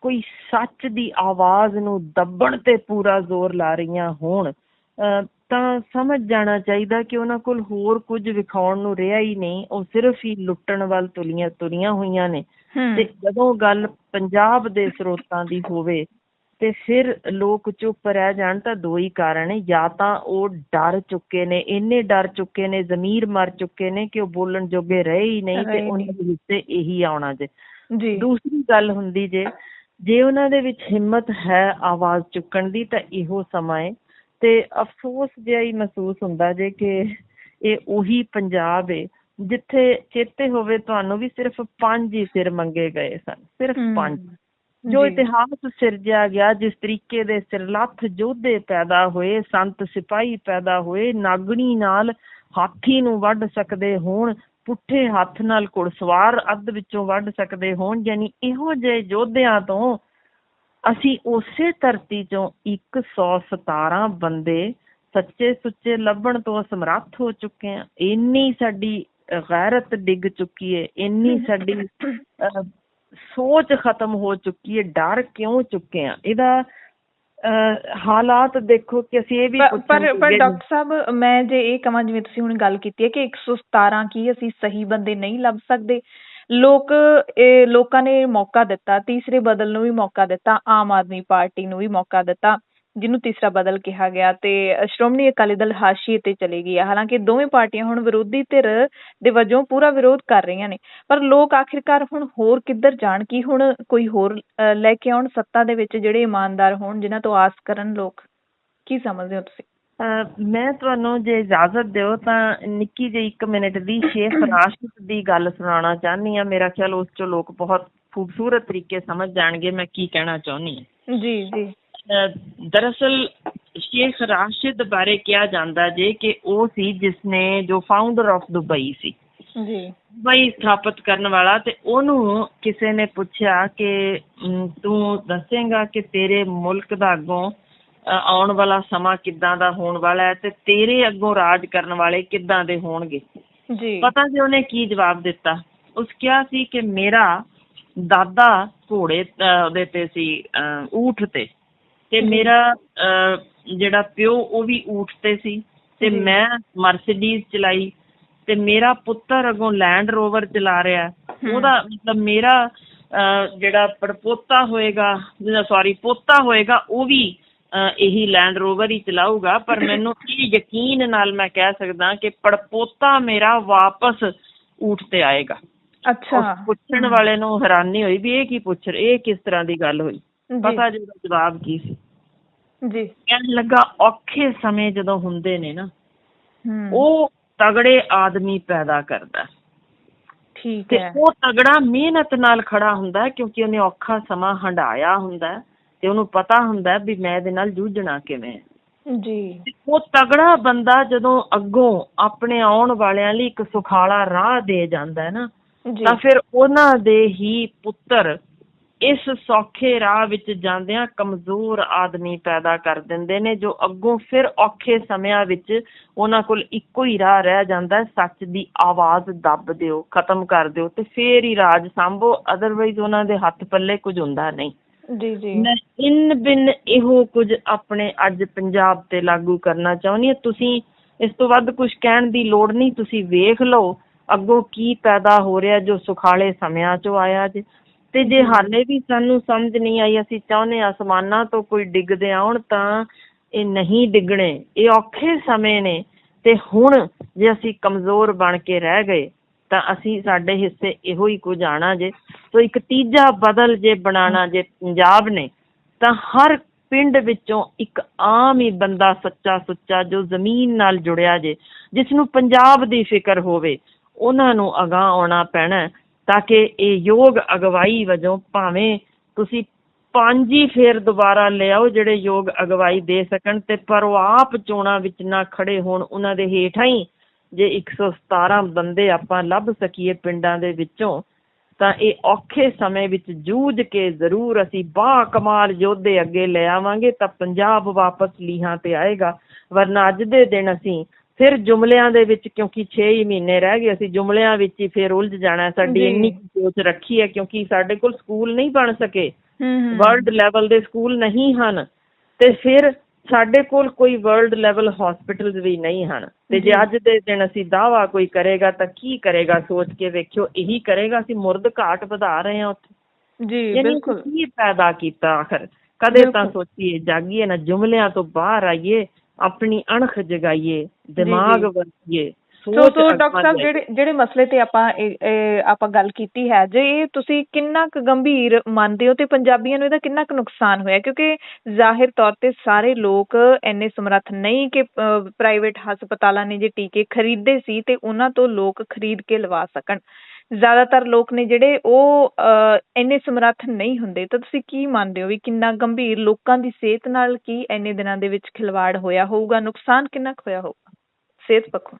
ਕੋਈ ਸੱਚ ਦੀ ਆਵਾਜ਼ ਨੂੰ ਦੱਬਣ ਤੇ ਪੂਰਾ ਜ਼ੋਰ ਲਾ ਰਹੀਆਂ ਹੋਣ ਤਾਂ ਸਮਝ ਜਾਣਾ ਚਾਹੀਦਾ ਕਿ ਉਹਨਾਂ ਕੋਲ ਹੋਰ ਕੁਝ ਵਿਖਾਉਣ ਨੂੰ ਰਿਹਾ ਹੀ ਨਹੀਂ, ਉਹ ਸਿਰਫ ਹੀ ਲੁੱਟਣ ਵੱਲ ਤੁਰੀਆਂ ਹੋਈਆਂ ਨੇ। ਤੇ ਜਦੋਂ ਗੱਲ ਪੰਜਾਬ ਦੇ ਸਰੋਤਾਂ ਦੀ ਹੋਵੇ ਤੇ ਫਿਰ ਲੋਕ ਚੁੱਪ ਰਹਿ ਜਾਣ ਤਾਂ ਦੋ ਹੀ ਕਾਰਨ ਹੈ, ਜਾਂ ਤਾਂ ਉਹ ਡਰ ਚੁੱਕੇ ਨੇ, ਇੰਨੇ ਡਰ ਚੁੱਕੇ ਨੇ, ਜ਼ਮੀਰ ਮਰ ਚੁੱਕੇ ਨੇ ਕਿ ਉਹ ਬੋਲਣ ਜੋਗੇ ਰਹੇ ਹੀ ਨਹੀਂ ਤੇ ਉਹਨਾਂ ਦੇ ਹਿੱਸੇ ਇਹੀ ਆਉਣਾ ਜੇ। ਦੂਸਰੀ ਗੱਲ ਹੁੰਦੀ ਜੇ ਉਹਨਾਂ ਦੇ ਵਿੱਚ ਹਿੰਮਤ ਹੈ ਆਵਾਜ਼ ਚੁੱਕਣ ਦੀ ਤਾਂ ਇਹੋ ਸਮਾਂ ਹੈ। ਤੇ ਅਫਸੋਸ ਜਿਹਾ ਹੀ ਮਹਿਸੂਸ ਹੁੰਦਾ ਜੇ ਕਿ ਇਹ ਉਹੀ ਪੰਜਾਬ ਹੈ ਜਿੱਥੇ ਚੇਤੇ ਹੋਵੇ ਤੁਹਾਨੂੰ ਵੀ ਸਿਰਫ 5 ਹੀ ਸਿਰ ਮੰਗੇ ਗਏ ਸਨ, ਸਿਰਫ 5। ਜੋ ਇਤਿਹਾਸ ਸਿਰਜਿਆ ਗਿਆ, ਜਿਸ ਤਰੀਕੇ ਦੇ ਸਿਰਲੱਥ ਯੋਧੇ ਪੈਦਾ ਹੋਏ, ਸੰਤ ਸਿਪਾਹੀ ਪੈਦਾ ਹੋਏ, ਨਾਗਣੀ ਨਾਲ ਹਾਥੀ ਨੂੰ ਵੱਢ ਸਕਦੇ ਹੋਣ, ਪੁੱਠੇ ਹੱਥ ਨਾਲ ਘੁੜਸਵਾਰ ਅੱਧ ਵਿੱਚੋਂ ਵੱਢ ਸਕਦੇ ਹੋਣ, ਯਾਨੀ ਇਹੋ ਜਿਹੇ ਯੋਧਿਆਂ ਤੋਂ ਅਸੀਂ ਉਸੇ ਧਰਤੀ ਚੋਂ 117 ਬੰਦੇ ਸੱਚੇ ਸੁੱਚੇ ਲੱਭਣ ਤੋਂ ਅਸਮਰੱਥ ਹੋ ਚੁੱਕੇ ਹਾਂ। ਇੰਨੀ ਸਾਡੀ ਗੈਰਤ ਡਿੱਗ ਚੁੱਕੀ ਹੈ, ਇੰਨੀ ਸਾਡੀ ਸੋਚ ਖਤਮ ਹੋ ਚੁੱਕੀ ਹੈ, ਡਰ ਕਿਉਂ ਚੁੱਕੇ ਹਾਂ ਇਹਦਾ ਹਾਲਾਤ ਦੇਖੋ ਕਿ ਅਸੀਂ ਇਹ ਵੀ ਪਰ ਡਾਕਟਰ ਸਾਹਿਬ, ਮੈਂ ਜੇ ਇਹ ਕਹਾਂ, ਜਿਵੇਂ ਤੁਸੀਂ ਹੁਣ ਗੱਲ ਕੀਤੀ ਹੈ ਕਿ 117 ਕੀ ਅਸੀਂ ਸਹੀ ਬੰਦੇ ਨਹੀਂ ਲੱਭ ਸਕਦੇ? ਲੋਕਾਂ ਨੇ ਮੌਕਾ ਦਿੱਤਾ, ਤੀਸਰੇ ਬਦਲ ਨੂੰ ਵੀ ਮੌਕਾ ਦਿੱਤਾ, ਆਮ ਆਦਮੀ ਪਾਰਟੀ ਨੂੰ ਵੀ ਮੌਕਾ ਦਿੱਤਾ, ਜਿਹਨੂੰ ਤੀਸਰਾ ਬਦਲ ਕਿਹਾ ਗਿਆ, ਤੇ ਸ਼੍ਰੋਮਣੀ ਅਕਾਲੀ ਦਲ ਹਾਸ਼ੀਏ ਤੇ ਚਲੀ ਗਈ ਹੈ। ਹਾਲਾਂਕਿ ਦੋਵੇਂ ਪਾਰਟੀਆਂ ਹੁਣ ਵਿਰੋਧੀ ਧਿਰ ਦੇ ਵਜੋਂ ਪੂਰਾ ਵਿਰੋਧ ਕਰ ਰਹੀਆਂ ਨੇ, ਪਰ ਲੋਕ ਆਖਿਰਕਾਰ ਹੁਣ ਹੋਰ ਕਿੱਧਰ ਜਾਣ? ਕੀ ਹੁਣ ਕੋਈ ਹੋਰ ਲੈ ਕੇ ਆਉਣ ਸੱਤਾ ਦੇ ਵਿੱਚ, ਜਿਹੜੇ ਇਮਾਨਦਾਰ ਹੋਣ, ਜਿਨ੍ਹਾਂ ਤੋਂ ਆਸ ਕਰਨ ਲੋਕ? ਕੀ ਸਮਝਦੇ ਹੋ ਤੁਸੀਂ? ਮੈਂ ਤੁਹਾਨੂੰ ਜੇ ਇਜਾਜ਼ਤ ਦਿਓ ਤਾਂ ਨਿੱਕੀ ਜਿਹੀ 1 ਮਿੰਟ ਦੀ ਸ਼ੇਖ ਰਾਸ਼ਿਦ ਦੀ ਗੱਲ ਸੁਣਾਉਣਾ ਚਾਹੁੰਦੀ ਹਾਂ। ਮੇਰਾ ਖਿਆਲ ਉਸ 'ਚੋਂ ਲੋਕ ਬਹੁਤ ਖੂਬਸੂਰਤ ਤਰੀਕੇ ਸਮਝ ਜਾਣਗੇ ਮੈਂ ਕੀ ਕਹਿਣਾ ਚਾਹੁੰਦੀ ਹਾਂ। ਜੀ ਜੀ। ਦਰਅਸਲ ਸ਼ੇਖ ਰਾਸ਼ਿਦ ਬਾਰੇ ਕਿਹਾ ਜਾਂਦਾ ਜੇ ਕਿ ਉਹ ਸੀ ਜਿਸਨੇ ਜੋ ਫਾਊਂਡਰ ਆਫ ਦੁਬਈ ਸੀ ਜੀ, ਦੁਬਈ ਸਥਾਪਿਤ ਕਰਨ ਵਾਲਾ। ਤੇ ਉਹਨੂੰ ਕਿਸੇ ਨੇ ਪੁੱਛਿਆ ਕਿ ਤੂੰ ਦੱਸੇਂਗਾ ਕਿ ਤੇਰੇ ਮੁਲਕ ਦਾ ਅੱਗੋਂ ਆਉਣ ਵਾਲਾ ਸਮਾਂ ਕਿੱਦਾਂ ਦਾ ਹੋਣ ਵਾਲਾ ਹੈ ਤੇ ਤੇਰੇ ਅੱਗੋਂ ਰਾਜ ਕਰਨ ਵਾਲੇ ਕਿੱਦਾਂ ਦੇ ਹੋਣਗੇ? ਜੀ। ਪਤਾ ਜੀ ਉਹਨੇ ਕੀ ਜਵਾਬ ਦਿੱਤਾ? ਉਸ ਕਿਹਾ ਸੀ ਕਿ ਮੇਰਾ ਦਾਦਾ ਘੋੜੇ ਉਹਦੇ ਤੇ ਸੀ, ਊਠ ਤੇ ਮੇਰਾ ਜਿਹੜਾ ਪਿਓ ਉਹ ਵੀ ਊਠ ਤੇ ਸੀ, ਤੇ ਮੈਂ ਮਰਸੀਡੀਜ਼ ਚਲਾਈ, ਤੇ ਮੇਰਾ ਪੁੱਤਰ ਅੱਗੋਂ ਲੈਂਡ ਰੋਵਰ ਚਲਾ ਰਿਹਾ। ਉਹਦਾ ਮਤਲਬ ਮੇਰਾ ਜਿਹੜਾ ਪੋਤਾ ਹੋਏਗਾ ਉਹ ਵੀ ਇਹੀ ਲੈਂਡ ਰੋਵਰ ਹੀ ਚਲਾਊਗਾ। ਪਰ ਮੈਨੂੰ ਇਹ ਯਕੀਨ ਨਾਲ ਮੈਂ ਕਹਿ ਸਕਦਾ ਕਿ ਪੜਪੋਤਾ ਮੇਰਾ ਵਾਪਸ ਊਠ ਤੇ ਆਏਗਾ। ਅੱਛਾ। ਪੁੱਛਣ ਵਾਲੇ ਨੂੰ ਹੈਰਾਨੀ ਹੋਈ ਵੀ ਇਹ ਕਿਸ ਤਰ੍ਹਾਂ ਦੀ ਗੱਲ ਹੋਈ। ਪਤਾ ਜੀ ਉਹਦਾ ਜਵਾਬ ਕੀ ਸੀ? ਜੀ। ਕਹਿਣ ਲੱਗਾ ਔਖੇ ਸਮੇਂ ਜਦੋਂ ਹੁੰਦੇ ਨੇ ਨਾ, ਉਹ ਤਗੜੇ ਆਦਮੀ ਪੈਦਾ ਕਰਦਾ। ਠੀਕ ਤੇ ਹੈ। ਉਹ ਉਹ ਤਗੜਾ ਮਿਹਨਤ ਨਾਲ ਖੜਾ ਹੁੰਦਾ ਕਿਉਂਕਿ ਉਹਨੇ ਔਖਾ ਸਮਾਂ ਹੰਢਾਇਆ ਹੁੰਦਾ ਤੇ ਉਹਨੂੰ ਪਤਾ ਹੁੰਦਾ ਵੀ ਮੈਂ ਇਹਦੇ ਨਾਲ ਜੂਝਣਾ ਕਿਵੇਂ। ਜੀ। ਉਹ ਤਗੜਾ ਬੰਦਾ ਜਦੋਂ ਅੱਗੋਂ ਆਪਣੇ ਆਉਣ ਵਾਲਿਆਂ ਲਈ ਇੱਕ ਸੁਖਾਲਾ ਰਾਹ ਦੇ ਜਾਂਦਾ ਹੈ ਨਾ, ਤਾਂ ਫਿਰ ਉਹਨਾਂ ਦੇ ਹੀ ਪੁੱਤਰ ਇਸ ਸੌਖੇ ਰਾਹ ਵਿੱਚ ਜਾਂਦਿਆਂ ਕਮਜ਼ੋਰ ਆਦਮੀ ਪੈਦਾ ਕਰ ਦਿੰਦੇ ਨੇ, ਜੋ ਅੱਗੋਂ ਫਿਰ ਔਖੇ ਸਮਿਆਂ ਵਿੱਚ ਉਹਨਾਂ ਕੋਲ ਇੱਕੋ ਹੀ ਰਾਹ ਰਹਿ ਜਾਂਦਾ, ਸੱਚ ਦੀ ਆਵਾਜ਼ ਦੱਬ ਦਿਓ, ਖਤਮ ਕਰ ਦਿਓ ਤੇ ਫੇਰ ਹੀ ਰਾਜ ਸਾਂਭੋ, ਅਦਰਵਾਈਜ਼ ਉਹਨਾਂ ਦੇ ਹੱਥ ਪੱਲੇ ਕੁਝ ਹੁੰਦਾ ਨਹੀਂ। ਜੀ ਜੀ। ਮੈਂ ਇਨ ਬਿਨ ਇਹੋ ਕੁਝ ਆਪਣੇ ਅੱਜ ਪੰਜਾਬ ਤੇ ਲਾਗੂ ਕਰਨਾ ਚਾਹੁੰਦੀ ਹਾਂ। ਤੁਸੀਂ ਇਸ ਤੋਂ ਵੱਧ ਕੁਝ ਕਹਿਣ ਦੀ ਲੋੜ ਨਹੀਂ, ਤੁਸੀਂ ਵੇਖ ਲਓ ਅੱਗੋਂ ਕੀ ਪੈਦਾ ਹੋ ਰਿਹਾ ਜੋ ਸੁਖਾਲੇ ਸਮਿਆਂ 'ਚੋਂ ਆਇਆ ਜੇ। ਤੇ ਜੇ ਹਾਲੇ ਵੀ ਸਾਨੂੰ ਸਮਝ ਨਹੀਂ ਆਈ, ਅਸੀਂ ਚਾਹੁੰਦੇ ਆਸਮਾਨਾਂ ਤੋਂ ਕੋਈ ਡਿੱਗਦੇ ਆਉਣ, ਤਾਂ ਇਹ ਨਹੀਂ ਡਿੱਗਣੇ, ਇਹ ਔਖੇ ਸਮੇਂ ਨੇ। ਤੇ ਹੁਣ ਜੇ ਅਸੀਂ ਕਮਜ਼ੋਰ ਬਣ ਕੇ ਰਹਿ ਗਏ ਤਾਂ ਸਾਡੇ ਹਿੱਸੇ ਇਹੋ ਹੀ ਕੁਝ ਆਉਣਾ ਜੇ। ਸੋ ਇੱਕ ਤੀਜਾ ਬਦਲ ਜੇ ਬਣਾਉਣਾ ਜੇ ਪੰਜਾਬ ਨੇ, ਤਾਂ ਹਰ ਪਿੰਡ ਵਿੱਚੋਂ ਇੱਕ ਆਮ ਹੀ ਬੰਦਾ ਸੱਚਾ ਸੁੱਚਾ ਜੋ ਜ਼ਮੀਨ ਨਾਲ ਜੁੜਿਆ ਜੇ, ਜਿਸ ਨੂੰ ਪੰਜਾਬ ਦੀ ਫਿਕਰ ਹੋਵੇ, ਉਹਨਾਂ ਨੂੰ ਅਗਾਂਹ ਆਉਣਾ ਪੈਣਾ, ਤਾਂ ਕਿ ਇਹ ਯੋਗ ਅਗਵਾਈ ਵਜੋਂ ਭਾਵੇਂ ਤੁਸੀਂ 5 ਹੀ ਫੇਰ ਦੁਬਾਰਾ ਲਿਆਓ ਜਿਹੜੇ ਯੋਗ ਅਗਵਾਈ ਦੇ ਸਕਣ, ਤੇ ਪਰ ਉਹ ਆਪ ਚੋਣਾਂ ਵਿੱਚ ਨਾ ਖੜੇ ਹੋਣ। ਉਹਨਾਂ ਦੇ ਹੇਠਾਂ ਹੀ ਜੇ 117 ਬੰਦੇ ਆਪਾਂ ਲੱਭ ਸਕੀਏ ਪਿੰਡਾਂ ਦੇ ਵਿੱਚੋਂ, ਤਾਂ ਇਹ ਔਖੇ ਸਮੇਂ ਵਿੱਚ ਜੂਝ ਕੇ ਜ਼ਰੂਰ ਅਸੀਂ ਕਮਾਲ ਯੋਧੇ ਅੱਗੇ ਲੈ ਆਵਾਂਗੇ, ਤਾਂ ਪੰਜਾਬ ਵਾਪਸ ਲੀਹਾਂ ਤੇ ਆਏਗਾ। ਵਰਨਾ ਅੱਜ ਦੇ ਦਿਨ ਅਸੀਂ ਫਿਰ ਜੁਮਲਿਆਂ ਦੇ ਵਿੱਚ, ਕਿਉਂਕਿ 6 ਹੀ ਮਹੀਨੇ ਰਹਿ ਗਏ, ਅਸੀਂ ਜੁਮਲਿਆਂ ਵਿੱਚ ਹੀ ਫਿਰ ਉਲਝ ਜਾਣਾ। ਸਾਡੀ ਇੰਨੀ ਸੋਚ ਰੱਖੀ ਹੈ ਕਿਉਂਕਿ ਸਾਡੇ ਕੋਲ ਸਕੂਲ ਨਹੀਂ ਬਣ ਸਕੇ, ਵਰਲਡ ਲੈਵਲ ਦੇ ਸਕੂਲ ਨਹੀਂ ਹਨ, ਤੇ ਫਿਰ ਸਾਡੇ ਕੋਲ ਕੋਈ ਵਰਲਡ ਲੈਵਲ ਹਸਪੀਟਲ ਵੀ ਨਹੀਂ ਹਨ। ਤੇ ਜੇ ਅੱਜ ਦੇ ਦਿਨ ਅਸੀਂ ਦਾਅਵਾ ਕੋਈ ਕਰੇਗਾ ਤਾਂ ਕੀ ਕਰੇਗਾ? ਸੋਚ ਕੇ ਵੇਖਿਓ, ਇਹੀ ਕਰੇਗਾ ਅਸੀਂ ਮੁਰਦ ਘਾਟ ਵਧਾ ਰਹੇ ਹਾਂ ਉੱਥੇ। ਜੀ ਬਿਲਕੁਲ। ਕੀ ਪੈਦਾ ਕੀਤਾ ਆਖਰ? ਕਦੇ ਤਾਂ ਸੋਚੀਏ, ਜਾਗੀਏ ਨਾ, ਜੁਮਲਿਆਂ ਤੋਂ ਬਾਹਰ ਆਈਏ, ਆਪਣੀ ਅਣਖ ਜਗਾਈਏ, ਦਿਮਾਗ ਵਰਤੀਏ। ਸੋ ਡਾਕਟਰ ਸਾਹਿਬ, ਜਿਹੜੇ ਮਸਲੇ ਤੇ ਆਪਾਂ ਗੱਲ ਕੀਤੀ ਹੈ, ਜੇ ਇਹ ਤੁਸੀਂ ਕਿੰਨਾ ਕੁ ਗੰਭੀਰ ਮੰਨਦੇ ਹੋ ਤੇ ਪੰਜਾਬੀਆਂ ਨੂੰ ਇਹਦਾ ਕਿੰਨਾ ਕੁ ਨੁਕਸਾਨ ਹੋਇਆ? ਕਿਉਂਕਿ ਜ਼ਾਹਿਰ ਤੌਰ ਤੇ ਸਾਰੇ ਲੋਕ ਇੰਨੇ ਸਮਰੱਥ ਨਹੀਂ ਕਿ ਪ੍ਰਾਈਵੇਟ ਹਸਪਤਾਲਾਂ ਨੇ ਜੇ ਟੀਕੇ ਖਰੀਦੇ ਸੀ ਤੇ ਉਹਨਾਂ ਤੋਂ ਲੋਕ ਖਰੀਦ ਕੇ ਲਵਾ ਸਕਣ। ਜ਼ਿਆਦਾਤਰ ਲੋਕ ਨੇ ਜਿਹੜੇ ਉਹ ਇੰਨੇ ਸਮਰੱਥ ਨਹੀਂ ਹੁੰਦੇ। ਤਾਂ ਤੁਸੀਂ ਕੀ ਮੰਨਦੇ ਹੋ ਵੀ ਕਿੰਨਾ ਗੰਭੀਰ ਲੋਕਾਂ ਦੀ ਸਿਹਤ ਨਾਲ ਕੀ ਇੰਨੇ ਦਿਨਾਂ ਦੇ ਵਿੱਚ ਖਿਲਵਾੜ ਹੋਇਆ ਹੋਊਗਾ? ਨੁਕਸਾਨ ਕਿੰਨਾ ਕੁ ਹੋਇਆ ਹੋਊਗਾ ਸਿਹਤ ਪੱਖੋਂ?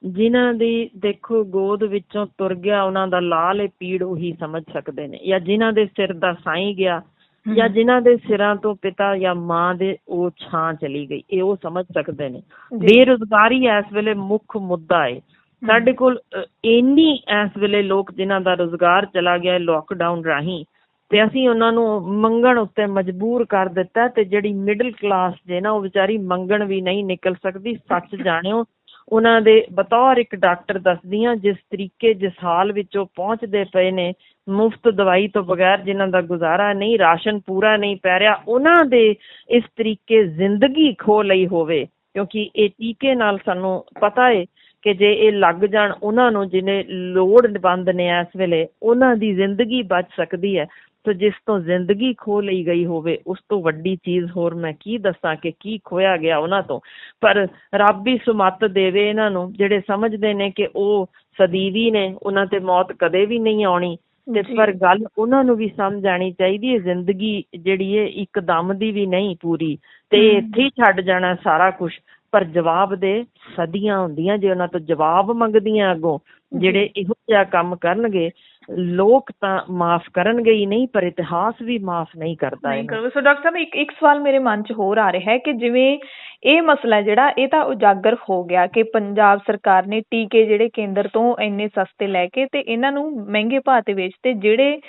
ਜਿਨ੍ਹਾਂ ਦੀ ਦੇਖੋ ਗੋਦ ਵਿੱਚੋਂ ਤੁਰ ਗਿਆ, ਉਹਨਾਂ ਦਾ ਲਾਲ ਪੀੜ ਉਹੀ ਸਮਝ ਸਕਦੇ ਨੇ, ਜਾਂ ਜਿਨ੍ਹਾਂ ਦੇ ਸਿਰ ਦਾ ਸਾਈਂ ਗਿਆ, ਜਾਂ ਜਿਨ੍ਹਾਂ ਦੇ ਸਿਰਾਂ ਤੋਂ ਪਿਤਾ ਜਾਂ ਮਾਂ ਦੇ ਉਹ ਛਾਂ ਚਲੀ ਗਈ, ਇਹ ਉਹ ਸਮਝ ਸਕਦੇ ਨੇ। ਬੇਰੁਜ਼ਗਾਰੀ ਇਸ ਵੇਲੇ ਮੁੱਖ ਮੁੱਦਾ ਹੈ ਸਾਡੇ ਕੋਲ। ਇੰਨੀ ਇਸ ਵੇਲੇ ਲੋਕ ਜਿਨ੍ਹਾਂ ਦਾ ਰੁਜ਼ਗਾਰ ਚਲਾ ਗਿਆ ਲੋਕਡਾਊਨ ਰਾਹੀਂ, ਤੇ ਅਸੀਂ ਉਹਨਾਂ ਨੂੰ ਮੰਗਣ ਉੱਤੇ ਮਜਬੂਰ ਕਰ ਦਿੱਤਾ। ਤੇ ਜਿਹੜੀ ਮਿਡਲ ਕਲਾਸ ਜੇ ਨਾ, ਉਹ ਵਿਚਾਰੀ ਮੰਗਣ ਵੀ ਨਹੀਂ ਨਿਕਲ ਸਕਦੀ। ਸੱਚ ਜਾਣਿਓ, ਉਹਨਾਂ ਦੇ ਬਤੌਰ ਇੱਕ ਡਾਕਟਰ ਦੱਸਦੀ ਹਾਂ, ਜਿਸ ਤਰੀਕੇ ਜਿਸ ਹਾਲ ਵਿੱਚ ਉਹ ਪਹੁੰਚਦੇ ਪਏ ਨੇ, ਮੁਫਤ ਦਵਾਈ ਤੋਂ ਬਗੈਰ ਜਿਨ੍ਹਾਂ ਦਾ ਗੁਜ਼ਾਰਾ ਨਹੀਂ, ਰਾਸ਼ਨ ਪੂਰਾ ਨਹੀਂ ਪੈ ਰਿਹਾ, ਉਹਨਾਂ ਦੇ ਇਸ ਤਰੀਕੇ ਜ਼ਿੰਦਗੀ ਖੋ ਲਈ ਹੋਵੇ, ਕਿਉਂਕਿ ਇਹ ਟੀਕੇ ਨਾਲ ਸਾਨੂੰ ਪਤਾ ਹੈ ਕਿ ਜੇ ਇਹ ਲੱਗ ਜਾਣ ਉਹਨਾਂ ਨੂੰ ਜਿਹਨੇ ਲੋੜਵੰਦ ਨੇ ਇਸ ਵੇਲੇ, ਉਹਨਾਂ ਦੀ ਜ਼ਿੰਦਗੀ ਬਚ ਸਕਦੀ ਹੈ। ਸੋ ਜਿਸ ਤੋਂ ਜ਼ਿੰਦਗੀ ਖੋ ਲਈ ਗਈ ਹੋਵੇ, ਉਸ ਤੋਂ ਵੱਡੀ ਚੀਜ਼ ਹੋਰ ਮੈਂ ਕੀ ਦੱਸਾਂ ਕਿ ਕੀ ਖੋਇਆ ਗਿਆ ਉਹਨਾਂ ਤੋਂ। ਪਰ ਰੱਬ ਹੀ ਸੁਮੱਤ ਦੇਵੇ ਇਹਨਾਂ ਨੂੰ, ਜਿਹੜੇ ਸਮਝਦੇ ਨੇ ਕਿ ਉਹ ਸਦੀਵੀ ਨੇ, ਉਹਨਾਂ ਤੇ ਮੌਤ ਕਦੇ ਵੀ ਨਹੀਂ ਆਉਣੀ। ਤੇ ਪਰ ਗੱਲ ਉਹਨਾਂ ਨੂੰ ਵੀ ਸਮਝ ਆਉਣੀ ਚਾਹੀਦੀ ਹੈ, ਜ਼ਿੰਦਗੀ ਜਿਹੜੀ ਹੈ ਇੱਕ ਦਮ ਦੀ ਵੀ ਨਹੀਂ ਪੂਰੀ, ਤੇ ਇੱਥੇ ਹੀ ਛੱਡ ਜਾਣਾ ਸਾਰਾ ਕੁਛ। ਪਰ ਜਵਾਬ ਦੇ ਸਦੀਆਂ ਹੁੰਦੀਆਂ ਜੇ ਉਹਨਾਂ ਤੋਂ ਜਵਾਬ ਮੰਗਦੀਆਂ ਅੱਗੋਂ। ਜਿਹੜੇ ਇਹੋ ਜਿਹਾ ਕੰਮ ਕਰਨਗੇ, ਲੋਕ ਤਾਂ ਮਾਫ ਕਰਨਗੇ ਹੀ ਨਹੀਂ, ਪਰ ਇਤਿਹਾਸ ਵੀ ਮਾਫ ਨਹੀਂ ਕਰਦਾ। ਸੋ ਡਾਕਟਰ ਸਾਹਿਬ, ਇੱਕ ਸਵਾਲ ਮੇਰੇ ਮਨ 'ਚ ਹੋਰ ਆ ਰਿਹਾ ਹੈ ਕਿ ਜਿਵੇਂ ਇਹ ਮਸਲਾ ਜਿਹੜਾ ਇਹ ਤਾਂ ਉਜਾਗਰ ਹੋ ਗਿਆ ਕਿ ਪੰਜਾਬ ਸਰਕਾਰ ਨੇ ਟੀਕੇ ਜਿਹੜੇ ਕੇਂਦਰ ਤੋਂ ਇੰਨੇ ਸਸਤੇ ਲੈ ਕੇ ਤੇ ਇਹਨਾਂ ਨੂੰ ਮਹਿੰਗੇ ਭਾਅ ਤੇ ਵੇਚਤੇ, ਜਿਹੜੇ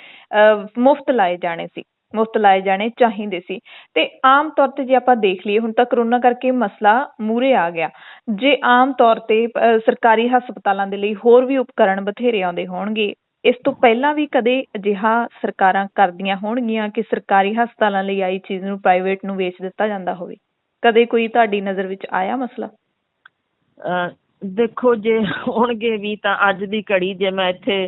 ਮੁਫਤ ਲਾਏ ਜਾਣੇ ਚਾਹੀਦੇ ਸੀ। ਤੇ ਆਮ ਤੌਰ ਤੇ ਜੇ ਆਪਾਂ ਦੇਖ ਲਈਏ, ਹੁਣ ਤਾਂ ਕਰੋਨਾ ਕਰਕੇ ਮਸਲਾ ਮੂਹਰੇ ਆ ਗਿਆ। ਜੇ ਆਮ ਤੌਰ ਤੇ ਸਰਕਾਰੀ ਹਸਪਤਾਲਾਂ ਦੇ ਲਈ ਹੋਰ ਵੀ ਉਪਕਰਨ ਬਥੇਰੇ ਆਉਂਦੇ ਹੋਣਗੇ, ਇਸ ਤੋਂ ਪਹਿਲਾਂ ਵੀ ਕਦੇ ਅਜਿਹਾ ਸਰਕਾਰਾਂ ਕਰਦੀਆਂ ਹੋਣਗੀਆਂ ਕਿ ਸਰਕਾਰੀ ਹਸਪਤਾਲਾਂ ਲਈ ਆਈ ਚੀਜ਼ ਨੂੰ ਪ੍ਰਾਈਵੇਟ ਨੂੰ ਵੇਚ ਦਿੱਤਾ ਜਾਂਦਾ ਹੋਵੇ? ਕਦੇ ਕੋਈ ਤੁਹਾਡੀ ਨਜ਼ਰ ਵਿੱਚ ਆਇਆ ਮਸਲਾ? ਦੇਖੋ, ਜੇ ਹੋਣਗੇ ਵੀ ਤਾਂ ਅੱਜ ਦੀ ਘੜੀ ਜੇ ਮੈਂ ਇੱਥੇ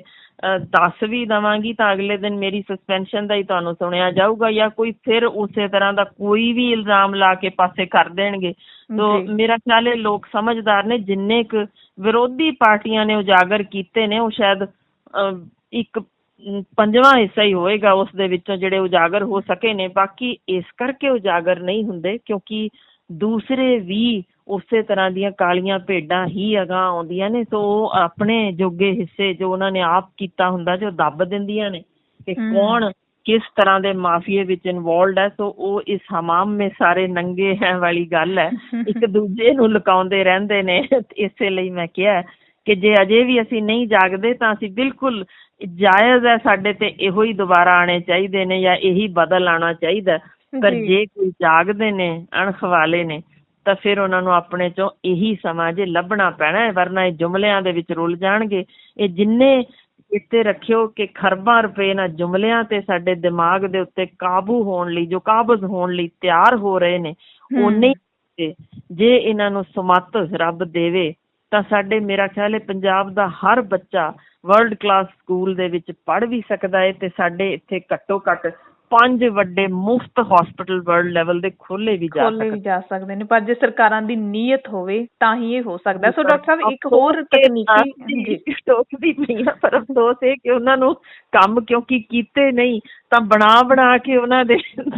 ਦੱਸ ਵੀ ਦੇਵਾਂਗੀ ਤਾਂ ਅਗਲੇ ਦਿਨ ਮੇਰੀ ਸਸਪੈਂਸ਼ਨ ਦਾ ਹੀ ਤੁਹਾਨੂੰ ਸੁਣਿਆ ਜਾਊਗਾ, ਜਾਂ ਕੋਈ ਫਿਰ ਉਸੇ ਤਰ੍ਹਾਂ ਦਾ ਕੋਈ ਵੀ ਇਲਜ਼ਾਮ ਲਾ ਕੇ ਪਾਸੇ ਕਰ ਦੇਣਗੇ। ਤੋ ਮੇਰਾ ਖਿਆਲ ਹੈ ਲੋਕ ਸਮਝਦਾਰ ਨੇ। ਜਿੰਨੇ ਕੁ ਵਿਰੋਧੀ ਪਾਰਟੀਆਂ ਨੇ ਉਜਾਗਰ ਕੀਤੇ ਨੇ, ਉਹ ਸ਼ਾਇਦ ਇੱਕ 5ਵਾਂ ਹਿੱਸਾ ਹੀ ਹੋਏਗਾ ਉਸ ਦੇ ਵਿੱਚੋਂ ਜਿਹੜੇ ਉਜਾਗਰ ਹੋ ਸਕੇ ਨੇ। ਬਾਕੀ ਇਸ ਕਰਕੇ ਉਜਾਗਰ ਨਹੀਂ ਹੁੰਦੇ ਕਿਉਂਕਿ ਦੂਸਰੇ ਵੀ ਉਸੇ ਤਰ੍ਹਾਂ ਦੀਆਂ ਕਾਲੀਆਂ ਭੇਡਾਂ ਹੀ ਅਗਾਂਹ ਆਉਂਦੀਆਂ ਨੇ। ਸੋ ਉਹ ਆਪਣੇ ਜੋਗੇ ਹਿੱਸੇ ਜੋ ਉਹਨਾਂ ਨੇ ਆਪ ਕੀਤਾ ਹੁੰਦਾ ਜੋ ਦੱਬ ਦਿੰਦੀਆਂ ਨੇ ਕਿ ਕੌਣ ਕਿਸ ਤਰ੍ਹਾਂ ਦੇ ਮਾਫੀਏ ਵਿੱਚ ਇਨਵੋਲਵਡ ਹੈ। ਸੋ ਉਹ ਇਸ ਹਮਾਮ ਮੇ ਸਾਰੇ ਨੰਗੇ ਹੈ ਵਾਲੀ ਗੱਲ ਹੈ, ਇੱਕ ਦੂਜੇ ਨੂੰ ਲੁਕਾਉਂਦੇ ਰਹਿੰਦੇ ਨੇ। ਇਸੇ ਲਈ ਮੈਂ ਕਿਹਾ ਕਿ ਜੇ ਅਜੇ ਵੀ ਅਸੀਂ ਨਹੀਂ ਜਾਗਦੇ ਤਾਂ ਅਸੀਂ ਬਿਲਕੁਲ ਜਾਇਜ਼ ਹੈ, ਸਾਡੇ ਤੇ ਇਹੋ ਹੀ ਦੁਬਾਰਾ ਆਉਣੇ ਚਾਹੀਦੇ ਨੇ ਜਾਂ ਇਹੀ ਬਦਲ ਆਉਣਾ ਚਾਹੀਦਾ। ਪਰ ਜੇ ਕੋਈ ਜਾਗਦੇ ਨੇ, ਅਣਖ ਵਾਲੇ ਨੇ, ਤਾਂ ਫਿਰ ਉਹਨਾਂ ਨੂੰ ਆਪਣੇ ਚੋਂ ਇਹੀ ਸਮਾਂ ਜੇ ਲੱਭਣਾ ਪੈਣਾ ਹੈ, ਵਰਨਾ ਇਹ ਜੁਮਲਿਆਂ ਦੇ ਵਿੱਚ ਰੁਲ ਜਾਣਗੇ। ਇਹ ਜਿੰਨੇ ਇੱਥੇ ਰੱਖਿਓ ਕਿ ਖਰਬਾਂ ਰੁਪਏ ਨਾਲ ਜੁਮਲਿਆਂ ਤੇ ਸਾਡੇ ਦਿਮਾਗ ਦੇ ਉੱਤੇ ਕਾਬੂ ਹੋਣ ਲਈ, ਜੋ ਕਾਬਜ਼ ਹੋਣ ਲਈ ਤਿਆਰ ਹੋ ਰਹੇ ਨੇ, ਉਹਨੇ ਜੇ ਇਹਨਾਂ ਨੂੰ ਸੁਮੱਤ ਰੱਬ ਦੇਵੇ ਤਾਂ ਸਾਡੇ, ਮੇਰਾ ਖਿਆਲ ਹੈ, ਪੰਜਾਬ ਦਾ ਹਰ ਬੱਚਾ ਵਰਲਡ ਕਲਾਸ ਸਕੂਲ ਦੇ ਵਿੱਚ ਪੜ੍ਹ ਵੀ ਸਕਦਾ ਹੈ। ਤੇ ਸਾਡੇ ਇੱਥੇ ਘੱਟੋ ਘੱਟ 5 ਵੱਡੇ ਮੁਫਤ ਹਸਪੀਟਲ ਵਰਲਡ ਲੈਵਲ ਦੇ ਖੋਲੇ ਵੀ ਜਾ ਸਕਦੇ ਨੇ। ਪਰ ਜੇ ਸਰਕਾਰਾਂ ਦੀ ਨੀਅਤ ਹੋਵੇ ਤਾਂ ਹੀ ਇਹ ਹੋ ਸਕਦਾ। ਸੋ ਡਾਕਟਰ ਸਾਹਿਬ, ਇੱਕ ਹੋਰ ਤਕਨੀਕੀ ਟੋਕਦੀ ਪਈ ਆ, ਪਰ ਅਫਸੋਸ ਇਹ ਕਿ ਉਹਨਾਂ ਨੂੰ ਕੰਮ ਕਿਉਂਕਿ ਕੀਤੇ ਨਹੀਂ ਤਾਂ ਬਣਾ ਕੇ ਉਹਨਾਂ ਦੇ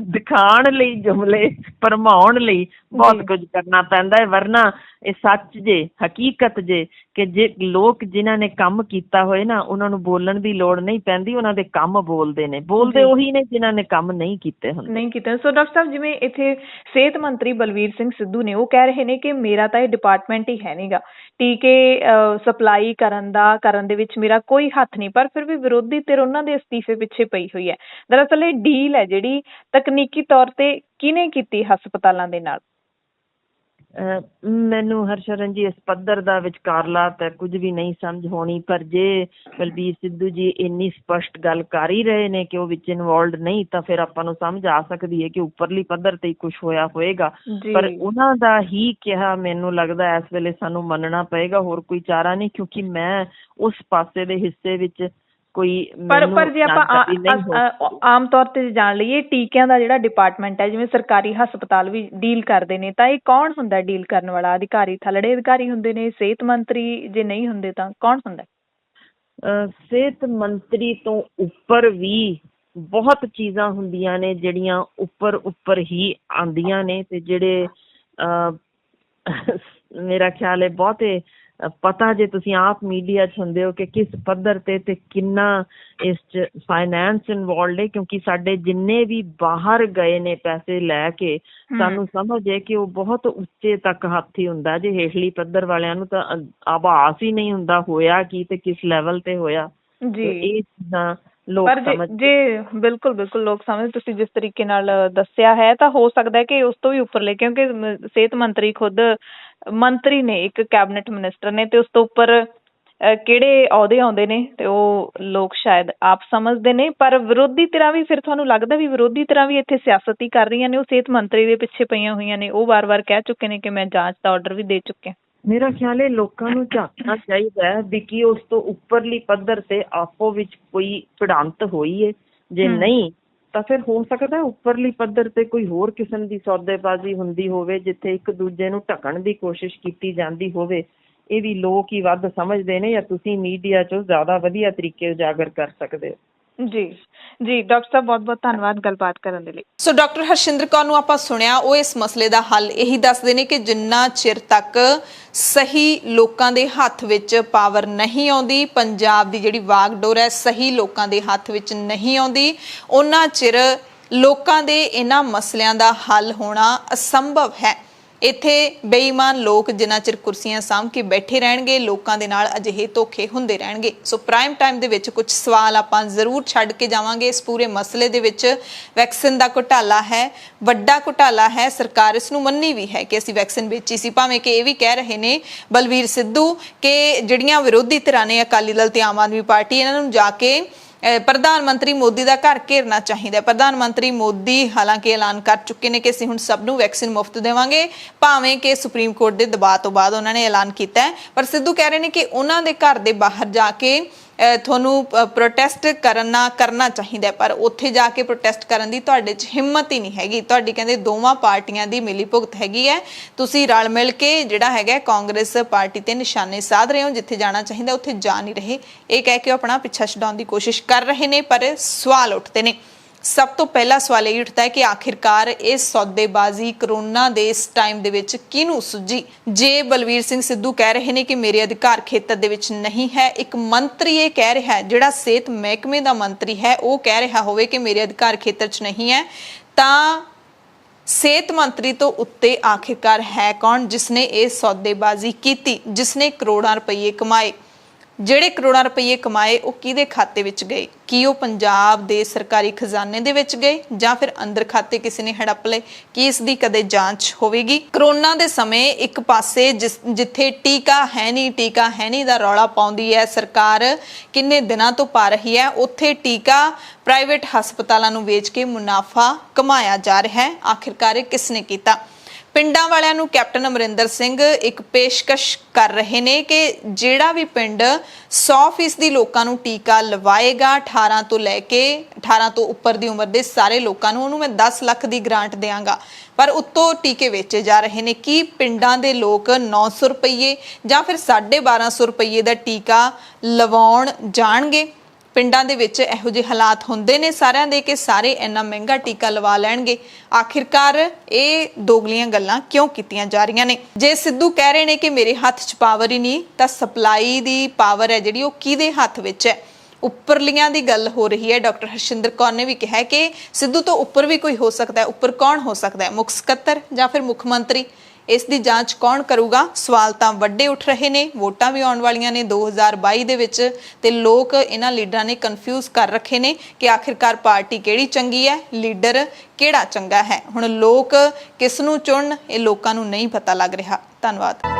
ਦਿਖਾਉਣ ਲਈ, ਜੁਮਲੇ ਭਰਮਾਉਣ ਲਈ ਬਹੁਤ ਕੁਝ ਕਰਨਾ ਪੈਂਦਾ ਹੈ। ਵਰਨਾ ਇਹ ਸੱਚ ਜੇ, ਹਕੀਕਤ ਜੇ ਕਿ ਜੇ ਲੋਕ ਜਿਨ੍ਹਾਂ ਨੇ ਕੰਮ ਕੀਤਾ ਹੋਏ ਨਾ, ਉਹਨਾਂ ਨੂੰ ਬੋਲਣ ਦੀ ਲੋੜ ਨਹੀਂ ਪੈਂਦੀ, ਉਹਨਾਂ ਦੇ ਕੰਮ ਬੋਲਦੇ ਨੇ। ਬੋਲਦੇ ਉਹੀ ਨੇ ਜਿਨ੍ਹਾਂ ਨੇ ਕੰਮ ਨਹੀਂ ਕੀਤੇ ਹੁੰਦੇ। ਸੋ ਡਾਕਟਰ ਸਾਹਿਬ, ਜਿਵੇਂ ਇੱਥੇ ਸਿਹਤ ਮੰਤਰੀ ਬਲਵੀਰ ਸਿੰਘ ਸਿੱਧੂ ਨੇ, ਉਹ ਕਹਿ ਰਹੇ ਨੇ ਕਿ ਮੇਰਾ ਤਾਂ ਇਹ ਡਿਪਾਰਟਮੈਂਟ ਹੀ ਹੈ ਨੀਗਾ, ਟੀਕੇ ਸਪਲਾਈ ਕਰਨ ਦੇ ਵਿੱਚ ਮੇਰਾ ਕੋਈ ਹੱਥ ਨਹੀਂ। ਪਰ ਫਿਰ ਵੀ ਵਿਰੋਧੀ ਧਿਰ ਉਹਨਾਂ ਦੇ ਅਸਤੀਫੇ ਪਿੱਛੇ ਪਈ ਹੋਈ ਹੈ। ਦਰਅਸਲ ਇਹ ਡੀਲ ਹੈ ਜਿਹੜੀ ਤਕਨੀਕੀ ਤੌਰ ਤੇ ਕਿਹਨੇ ਕੀਤੀ ਹਸਪਤਾਲਾਂ ਦੇ ਨਾਲ? ਮੈਨੂੰ ਹਰਸ਼ਰਨ ਜੀ ਇਸ ਪੱਧਰ ਦਾ ਵਿਚਕਾਰਲਾ ਤਾਂ ਕੁਝ ਵੀ ਨਹੀਂ ਸਮਝ ਹੋਣੀ। ਪਰ ਜੇ ਬਲਬੀਰ ਸਿੱਧੂ ਜੀ ਇੰਨੀ ਸਪਸ਼ਟ ਗੱਲ ਕਰ ਹੀ ਰਹੇ ਨੇ ਕਿ ਉਹ ਵਿੱਚ ਇਨਵੋਲਵਡ ਨਹੀਂ, ਤਾਂ ਫਿਰ ਆਪਾਂ ਨੂੰ ਸਮਝ ਆ ਸਕਦੀ ਹੈ ਕਿ ਉੱਪਰਲੀ ਪੱਧਰ ਤੇ ਹੀ ਕੁਛ ਹੋਇਆ ਹੋਏਗਾ। ਪਰ ਉਹਨਾਂ ਦਾ ਹੀ ਕਿਹਾ ਮੈਨੂੰ ਲੱਗਦਾ ਇਸ ਵੇਲੇ ਸਾਨੂੰ ਮੰਨਣਾ ਪਏਗਾ, ਹੋਰ ਕੋਈ ਚਾਰਾ ਨਹੀਂ। ਕਿਉਂਕਿ ਮੈਂ ਉਸ ਪਾਸੇ ਦੇ ਹਿੱਸੇ ਵਿੱਚ ਪਰ ਜੇ ਆਪਾਂ ਆਮ ਤੌਰ ਤੇ ਜਾਣ ਲਈਏ, ਟੀਕਿਆਂ ਦਾ ਜਿਹੜਾ ਡਿਪਾਰਟਮੈਂਟ ਹੈ, ਜਿਵੇਂ ਸਰਕਾਰੀ ਹਸਪਤਾਲ ਵੀ ਡੀਲ ਕਰਦੇ ਨੇ, ਤਾਂ ਇਹ ਕੌਣ ਹੁੰਦਾ ਡੀਲ ਕਰਨ ਵਾਲਾ ਅਧਿਕਾਰੀ? ਥੱਲੜੇ ਅਧਿਕਾਰੀ ਹੁੰਦੇ ਨੇ, ਸਿਹਤ ਮੰਤਰੀ? ਜੇ ਨਹੀਂ ਹੁੰਦੇ ਤਾਂ ਕੌਣ ਹੁੰਦਾ? ਸਿਹਤ ਮੰਤਰੀ ਤੋਂ ਉੱਪਰ ਵੀ ਬਹੁਤ ਚੀਜ਼ਾਂ ਹੁੰਦੀਆਂ ਨੇ ਜਿਹੜੀਆਂ ਉੱਪਰ ਹੀ ਆਉਂਦੀਆਂ ਨੇ। ਤੇ ਜਿਹੜੇ ਮੇਰਾ ਖਿਆਲ ਹੈ ਬਹੁਤੇ ਪਤਾ, ਜੇ ਤੁਸੀਂ ਆਪ ਮੀਡੀਆ 'ਚ ਹੁੰਦੇ ਹੋ, ਕਿ ਕਿਸ ਪੱਧਰ ਤੇ ਕਿੰਨਾ ਇਸ 'ਚ ਫਾਈਨੈਂਸ ਇਨਵੋਲਵਡ ਹੈ। ਕਿਉਂਕਿ ਸਾਡੇ ਜਿੰਨੇ ਵੀ ਬਾਹਰ ਗਏ ਨੇ ਪੈਸੇ ਲੈ ਕੇ, ਸਾਨੂੰ ਸਮਝ ਹੈ ਕਿ ਉਹ ਬਹੁਤ ਉੱਚੇ ਤੱਕ ਹੱਥ ਹੀ ਹੁੰਦਾ। ਜੇ ਹੇਠਲੀ ਪੱਧਰ ਵਾਲਿਆਂ ਨੂੰ ਤਾਂ ਆਭਾਸ ਹੀ ਨਹੀਂ ਹੁੰਦਾ ਹੋਇਆ ਕੀ ਤੇ ਕਿਸ ਲੈਵਲ ਤੇ ਹੋਇਆ। ਇਹ ਚੀਜ਼ਾਂ ਬਿਲਕੁਲ ਲੋਕ ਸਮਝ, ਤੁਸੀਂ ਜਿਸ ਤਰੀਕੇ ਨਾਲ ਦੱਸਿਆ ਹੈ ਤਾਂ ਹੋ ਸਕਦਾ ਹੈ ਕਿ ਉਸ ਤੋਂ ਵੀ ਉੱਪਰਲੇ, ਕਿਉਂਕਿ ਸਿਹਤ ਮੰਤਰੀ ਖੁਦ ਮੰਤਰੀ ਨੇ, ਇੱਕ ਕੈਬਨਿਟ ਮਿਨਿਸਟਰ ਨੇ, ਤੇ ਉਸ ਤੋਂ ਉੱਪਰ ਕਿਹੜੇ ਅਹੁਦੇ ਆਉਂਦੇ ਨੇ ਤੇ ਉਹ ਲੋਕ ਸ਼ਾਇਦ ਆਪ ਸਮਝਦੇ ਨੇ। ਪਰ ਵਿਰੋਧੀ ਧਿਰਾਂ ਵੀ, ਫਿਰ ਤੁਹਾਨੂੰ ਲੱਗਦਾ ਵੀ ਵਿਰੋਧੀ ਧਿਰਾਂ ਵੀ ਇੱਥੇ ਸਿਆਸਤ ਹੀ ਕਰ ਰਹੀਆਂ ਨੇ? ਉਹ ਸਿਹਤ ਮੰਤਰੀ ਦੇ ਪਿੱਛੇ ਪਈਆਂ ਹੋਈਆਂ ਨੇ, ਉਹ ਵਾਰ-ਵਾਰ ਕਹਿ ਚੁੱਕੇ ਨੇ ਕਿ ਮੈਂ ਜਾਂਚ ਦਾ ਆਰਡਰ ਵੀ ਦੇ ਚੁੱਕਿਆ। ਮੇਰਾ ਖਿਆਲ ਹੈ ਲੋਕਾਂ ਨੂੰ ਝਾਕਣਾ ਚਾਹੀਦਾ ਹੈ ਵੀ ਕੀ ਉਸ ਤੋਂ ਉੱਪਰਲੀ ਪੱਧਰ ਤੇ ਆਪੋ ਵਿੱਚ ਕੋਈ ਭਿੜੰਤ ਹੋਈ ਹੈ। ਜੇ ਨਹੀਂ ਤਾਂ ਫਿਰ ਹੋ ਸਕਦਾ ਉੱਪਰਲੀ ਪੱਧਰ ਤੇ ਕੋਈ ਹੋਰ ਕਿਸਮ ਦੀ ਸੌਦੇਬਾਜ਼ੀ ਹੁੰਦੀ ਹੋਵੇ, ਜਿੱਥੇ ਇੱਕ ਦੂਜੇ ਨੂੰ ਢਕਣ ਦੀ ਕੋਸ਼ਿਸ਼ ਕੀਤੀ ਜਾਂਦੀ ਹੋਵੇ। ਇਹ ਵੀ ਲੋਕ ਹੀ ਵੱਧ ਸਮਝਦੇ ਨੇ, ਜਾਂ ਤੁਸੀਂ ਮੀਡੀਆ 'ਚੋਂ ਜ਼ਿਆਦਾ ਵਧੀਆ ਤਰੀਕੇ ਉਜਾਗਰ ਕਰ ਸਕਦੇ ਹੋ। ਜੀ ਜੀ, ਡਾਕਟਰ ਸਾਹਿਬ ਬਹੁਤ ਬਹੁਤ ਧੰਨਵਾਦ ਗੱਲਬਾਤ ਕਰਨ ਦੇ ਲਈ। ਸੋ ਡਾਕਟਰ ਹਰਸ਼ਿੰਦਰ ਕੌਰ ਨੂੰ ਆਪਾਂ ਸੁਣਿਆ, ਉਹ ਇਸ ਮਸਲੇ ਦਾ ਹੱਲ ਇਹੀ ਦੱਸਦੇ ਨੇ ਕਿ ਜਿੰਨਾ ਚਿਰ ਤੱਕ ਸਹੀ ਲੋਕਾਂ ਦੇ ਹੱਥ ਵਿੱਚ ਪਾਵਰ ਨਹੀਂ ਆਉਂਦੀ, ਪੰਜਾਬ ਦੀ ਜਿਹੜੀ ਵਾਗਡੋਰ ਹੈ ਸਹੀ ਲੋਕਾਂ ਦੇ ਹੱਥ ਵਿੱਚ ਨਹੀਂ ਆਉਂਦੀ, ਉਹਨਾਂ ਚਿਰ ਲੋਕਾਂ ਦੇ ਇਹਨਾਂ ਮਸਲਿਆਂ ਦਾ ਹੱਲ ਹੋਣਾ ਅਸੰਭਵ ਹੈ। ਇੱਥੇ ਬੇਈਮਾਨ ਲੋਕ ਜਿੰਨਾ ਚਿਰ ਕੁਰਸੀਆਂ ਸਾਂਭ ਕੇ ਬੈਠੇ ਰਹਿਣਗੇ, ਲੋਕਾਂ ਦੇ ਨਾਲ ਅਜਿਹੇ ਧੋਖੇ ਹੁੰਦੇ ਰਹਿਣਗੇ। ਸੋ ਪ੍ਰਾਈਮ ਟਾਈਮ ਦੇ ਵਿੱਚ ਕੁਝ ਸਵਾਲ ਆਪਾਂ ਜ਼ਰੂਰ ਛੱਡ ਕੇ ਜਾਵਾਂਗੇ ਇਸ ਪੂਰੇ ਮਸਲੇ ਦੇ ਵਿੱਚ। ਵੈਕਸੀਨ ਦਾ ਘੁਟਾਲਾ ਹੈ, ਵੱਡਾ ਘੁਟਾਲਾ ਹੈ, ਸਰਕਾਰ ਇਸ ਨੂੰ ਮੰਨੀ ਵੀ ਹੈ ਕਿ ਅਸੀਂ ਵੈਕਸੀਨ ਵੇਚੀ ਸੀ, ਭਾਵੇਂ ਕਿ ਇਹ ਵੀ ਕਹਿ ਰਹੇ ਨੇ ਬਲਵੀਰ ਸਿੱਧੂ ਕਿ ਜਿਹੜੀਆਂ ਵਿਰੋਧੀ ਧਿਰਾਂ ਨੇ, ਅਕਾਲੀ ਦਲ ਤੇ ਆਮ ਆਦਮੀ ਪਾਰਟੀ, ਇਹਨਾਂ ਨੂੰ ਜਾ ਕੇ ਪ੍ਰਧਾਨ ਮੰਤਰੀ ਮੋਦੀ ਦਾ ਘਰ ਘੇਰਨਾ ਚਾਹੀਦਾ। ਪ੍ਰਧਾਨ ਮੰਤਰੀ ਮੋਦੀ ਹਾਲਾਂਕਿ ਐਲਾਨ ਕਰ ਚੁੱਕੇ ਨੇ ਕਿ ਅਸੀਂ ਹੁਣ ਸਭ ਨੂੰ ਵੈਕਸੀਨ ਮੁਫਤ ਦੇਵਾਂਗੇ, ਭਾਵੇਂ ਕਿ ਸੁਪਰੀਮ ਕੋਰਟ ਦੇ ਦਬਾਅ ਤੋਂ ਬਾਅਦ ਉਹਨਾਂ ਨੇ ਐਲਾਨ ਕੀਤਾ ਹੈ। ਪਰ ਸਿੱਧੂ ਕਹਿ ਰਹੇ ਨੇ ਕਿ ਉਹਨਾਂ ਦੇ ਘਰ ਦੇ ਬਾਹਰ ਜਾ ਕੇ ਤੁਹਾਨੂੰ ਪ੍ਰੋਟੈਸਟ ਕਰਨਾ ਚਾਹੀਦਾ, ਪਰ ਉੱਥੇ ਜਾ ਕੇ ਪ੍ਰੋਟੈਸਟ ਕਰਨ ਦੀ ਤੁਹਾਡੇ 'ਚ ਹਿੰਮਤ ਹੀ ਨਹੀਂ ਹੈਗੀ। ਤੁਹਾਡੀ ਕਹਿੰਦੇ ਦੋਵਾਂ ਪਾਰਟੀਆਂ ਦੀ ਮਿਲੀ ਭੁਗਤ ਹੈਗੀ ਹੈ, ਤੁਸੀਂ ਰਲ ਮਿਲ ਕੇ ਜਿਹੜਾ ਹੈਗਾ ਕਾਂਗਰਸ ਪਾਰਟੀ ਤੇ ਨਿਸ਼ਾਨੇ ਸਾਧ ਰਹੇ ਹੋ, ਜਿੱਥੇ ਜਾਣਾ ਚਾਹੀਦਾ ਉੱਥੇ ਜਾ ਨਹੀਂ ਰਹੇ। ਇਹ ਕਹਿ ਕੇ ਆਪਣਾ ਪਿੱਛਾ ਛਡਾਉਣ ਦੀ ਕੋਸ਼ਿਸ਼ ਕਰ ਰਹੇ ਨੇ, ਪਰ ਸਵਾਲ ਉੱਠਦੇ ਨੇ। ਸਭ ਤੋਂ ਪਹਿਲਾ ਸਵਾਲ ਇਹ ਉੱਠਦਾ ਹੈ ਕਿ ਆਖਿਰਕਾਰ ਇਹ ਸੌਦੇਬਾਜ਼ੀ ਕਰੋਨਾ ਦੇ ਇਸ ਟਾਈਮ ਦੇ ਵਿੱਚ ਕਿਹਨੂੰ ਸੁੱਝੀ? ਜੇ ਬਲਵੀਰ ਸਿੰਘ ਸਿੱਧੂ ਕਹਿ ਰਹੇ ਨੇ ਕਿ ਮੇਰੇ ਅਧਿਕਾਰ ਖੇਤਰ ਦੇ ਵਿੱਚ ਨਹੀਂ ਹੈ, ਇੱਕ ਮੰਤਰੀ ਇਹ ਕਹਿ ਰਿਹਾ ਹੈ, ਜਿਹੜਾ ਸਿਹਤ ਮਹਿਕਮੇ ਦਾ ਮੰਤਰੀ ਹੈ, ਉਹ ਕਹਿ ਰਿਹਾ ਹੋਵੇ ਕਿ ਮੇਰੇ ਅਧਿਕਾਰ ਖੇਤਰ 'ਚ ਨਹੀਂ ਹੈ, ਤਾਂ ਸਿਹਤ ਮੰਤਰੀ ਤੋਂ ਉੱਤੇ ਆਖਿਰਕਾਰ ਹੈ ਕੌਣ ਜਿਸਨੇ ਇਹ ਸੌਦੇਬਾਜ਼ੀ ਕੀਤੀ, ਜਿਸਨੇ ਕਰੋੜਾਂ ਰੁਪਏ ਕਮਾਏ? ਜਿਹੜੇ ਕਰੋੜਾਂ ਰੁਪਏ ਕਮਾਏ ਉਹ ਕਿਹਦੇ ਖਾਤੇ ਵਿੱਚ ਗਏ? ਕੀ ਉਹ ਪੰਜਾਬ ਦੇ ਸਰਕਾਰੀ ਖਜ਼ਾਨੇ ਦੇ ਵਿੱਚ ਗਏ ਜਾਂ ਫਿਰ ਅੰਦਰ ਖਾਤੇ ਕਿਸੇ ਨੇ ਹੜੱਪ ਲਏ? ਕੀ ਇਸ ਦੀ ਕਦੇ ਜਾਂਚ ਹੋਵੇਗੀ? ਕਰੋਨਾ ਦੇ ਸਮੇਂ ਇੱਕ ਪਾਸੇ ਜਿੱਥੇ ਟੀਕਾ ਹੈ ਨਹੀਂ ਦਾ ਰੌਲਾ ਪਾਉਂਦੀ ਹੈ ਸਰਕਾਰ, ਕਿੰਨੇ ਦਿਨਾਂ ਤੋਂ ਪਾ ਰਹੀ ਹੈ, ਉੱਥੇ ਟੀਕਾ ਪ੍ਰਾਈਵੇਟ ਹਸਪਤਾਲਾਂ ਨੂੰ ਵੇਚ ਕੇ ਮੁਨਾਫਾ ਕਮਾਇਆ ਜਾ ਰਿਹਾ ਹੈ। ਆਖਿਰਕਾਰ ਇਹ ਕਿਸ ਨੇ ਕੀਤਾ? ਪਿੰਡਾਂ ਵਾਲਿਆਂ ਨੂੰ ਕੈਪਟਨ ਅਮਰਿੰਦਰ ਸਿੰਘ ਇੱਕ ਪੇਸ਼ਕਸ਼ ਕਰ ਰਹੇ ਨੇ ਕਿ ਜਿਹੜਾ ਵੀ ਪਿੰਡ 100% ਲੋਕਾਂ ਨੂੰ ਟੀਕਾ ਲਵਾਏਗਾ, 18 ਤੋਂ ਉੱਪਰ ਦੀ ਉਮਰ ਦੇ ਸਾਰੇ ਲੋਕਾਂ ਨੂੰ, ਉਹਨੂੰ ਮੈਂ 10 ਲੱਖ ਦੀ ਗ੍ਰਾਂਟ ਦਿਆਂਗਾ। ਪਰ ਉੱਤੋਂ ਟੀਕੇ ਵੇਚੇ ਜਾ ਰਹੇ ਨੇ। ਕੀ ਪਿੰਡਾਂ ਦੇ ਲੋਕ 900 ਰੁਪਏ ਜਾਂ ਫਿਰ 1250 ਰੁਪਏ ਦਾ ਟੀਕਾ ਲਵਾਉਣ ਜਾਣਗੇ? ਪਿੰਡਾਂ ਦੇ ਵਿੱਚ ਇਹੋ ਜਿਹੇ ਹਾਲਾਤ ਹੁੰਦੇ ਨੇ ਸਾਰਿਆਂ ਦੇ ਕਿ ਸਾਰੇ ਇੰਨਾ ਮਹਿੰਗਾ ਟੀਕਾ ਲਵਾ ਲੈਣਗੇ? ਆਖਿਰਕਾਰ ਇਹ ਦੋਗਲੀਆਂ ਗੱਲਾਂ ਕਿਉਂ ਕੀਤੀਆਂ ਜਾ ਰਹੀਆਂ ਨੇ? ਜੇ ਸਿੱਧੂ ਕਹਿ ਰਹੇ ਨੇ ਕਿ ਮੇਰੇ ਹੱਥ 'ਚ ਪਾਵਰ ਹੀ ਨਹੀਂ, ਤਾਂ ਸਪਲਾਈ ਦੀ ਪਾਵਰ ਹੈ ਜਿਹੜੀ ਉਹ ਕਿਹਦੇ ਹੱਥ ਵਿੱਚ ਹੈ? ਉੱਪਰਲੀਆਂ ਦੀ ਗੱਲ ਹੋ ਰਹੀ ਹੈ। ਡਾਕਟਰ ਹਰਸ਼ਿੰਦਰ ਕੌਰ ਨੇ ਵੀ ਕਿਹਾ ਕਿ ਸਿੱਧੂ ਤੋਂ ਉੱਪਰ ਵੀ ਕੋਈ ਹੋ ਸਕਦਾ ਹੈ। ਉੱਪਰ ਕੌਣ ਹੋ ਸਕਦਾ ਹੈ? ਮੁੱਖ ਸਕੱਤਰ ਜਾਂ ਫਿਰ ਮੁੱਖ ਮੰਤਰੀ? ਇਸ ਦੀ ਜਾਂਚ ਕੌਣ ਕਰੂਗਾ? ਸਵਾਲ ਤਾਂ ਵੱਡੇ ਉੱਠ ਰਹੇ ਨੇ। ਵੋਟਾਂ ਵੀ ਆਉਣ ਵਾਲੀਆਂ ਨੇ 2022 ਦੇ ਵਿੱਚ, ਤੇ ਲੋਕ ਇਹਨਾਂ ਲੀਡਰਾਂ ਨੇ ਕਨਫਿਊਜ਼ ਕਰ ਰੱਖੇ ਨੇ ਕਿ ਆਖਿਰਕਾਰ ਪਾਰਟੀ ਕਿਹੜੀ ਚੰਗੀ ਹੈ, ਲੀਡਰ ਕਿਹੜਾ ਚੰਗਾ ਹੈ। ਹੁਣ ਲੋਕ ਕਿਸ ਨੂੰ ਚੁਣਨ, ਇਹ ਲੋਕਾਂ ਨੂੰ ਨਹੀਂ ਪਤਾ ਲੱਗ ਰਿਹਾ। ਧੰਨਵਾਦ।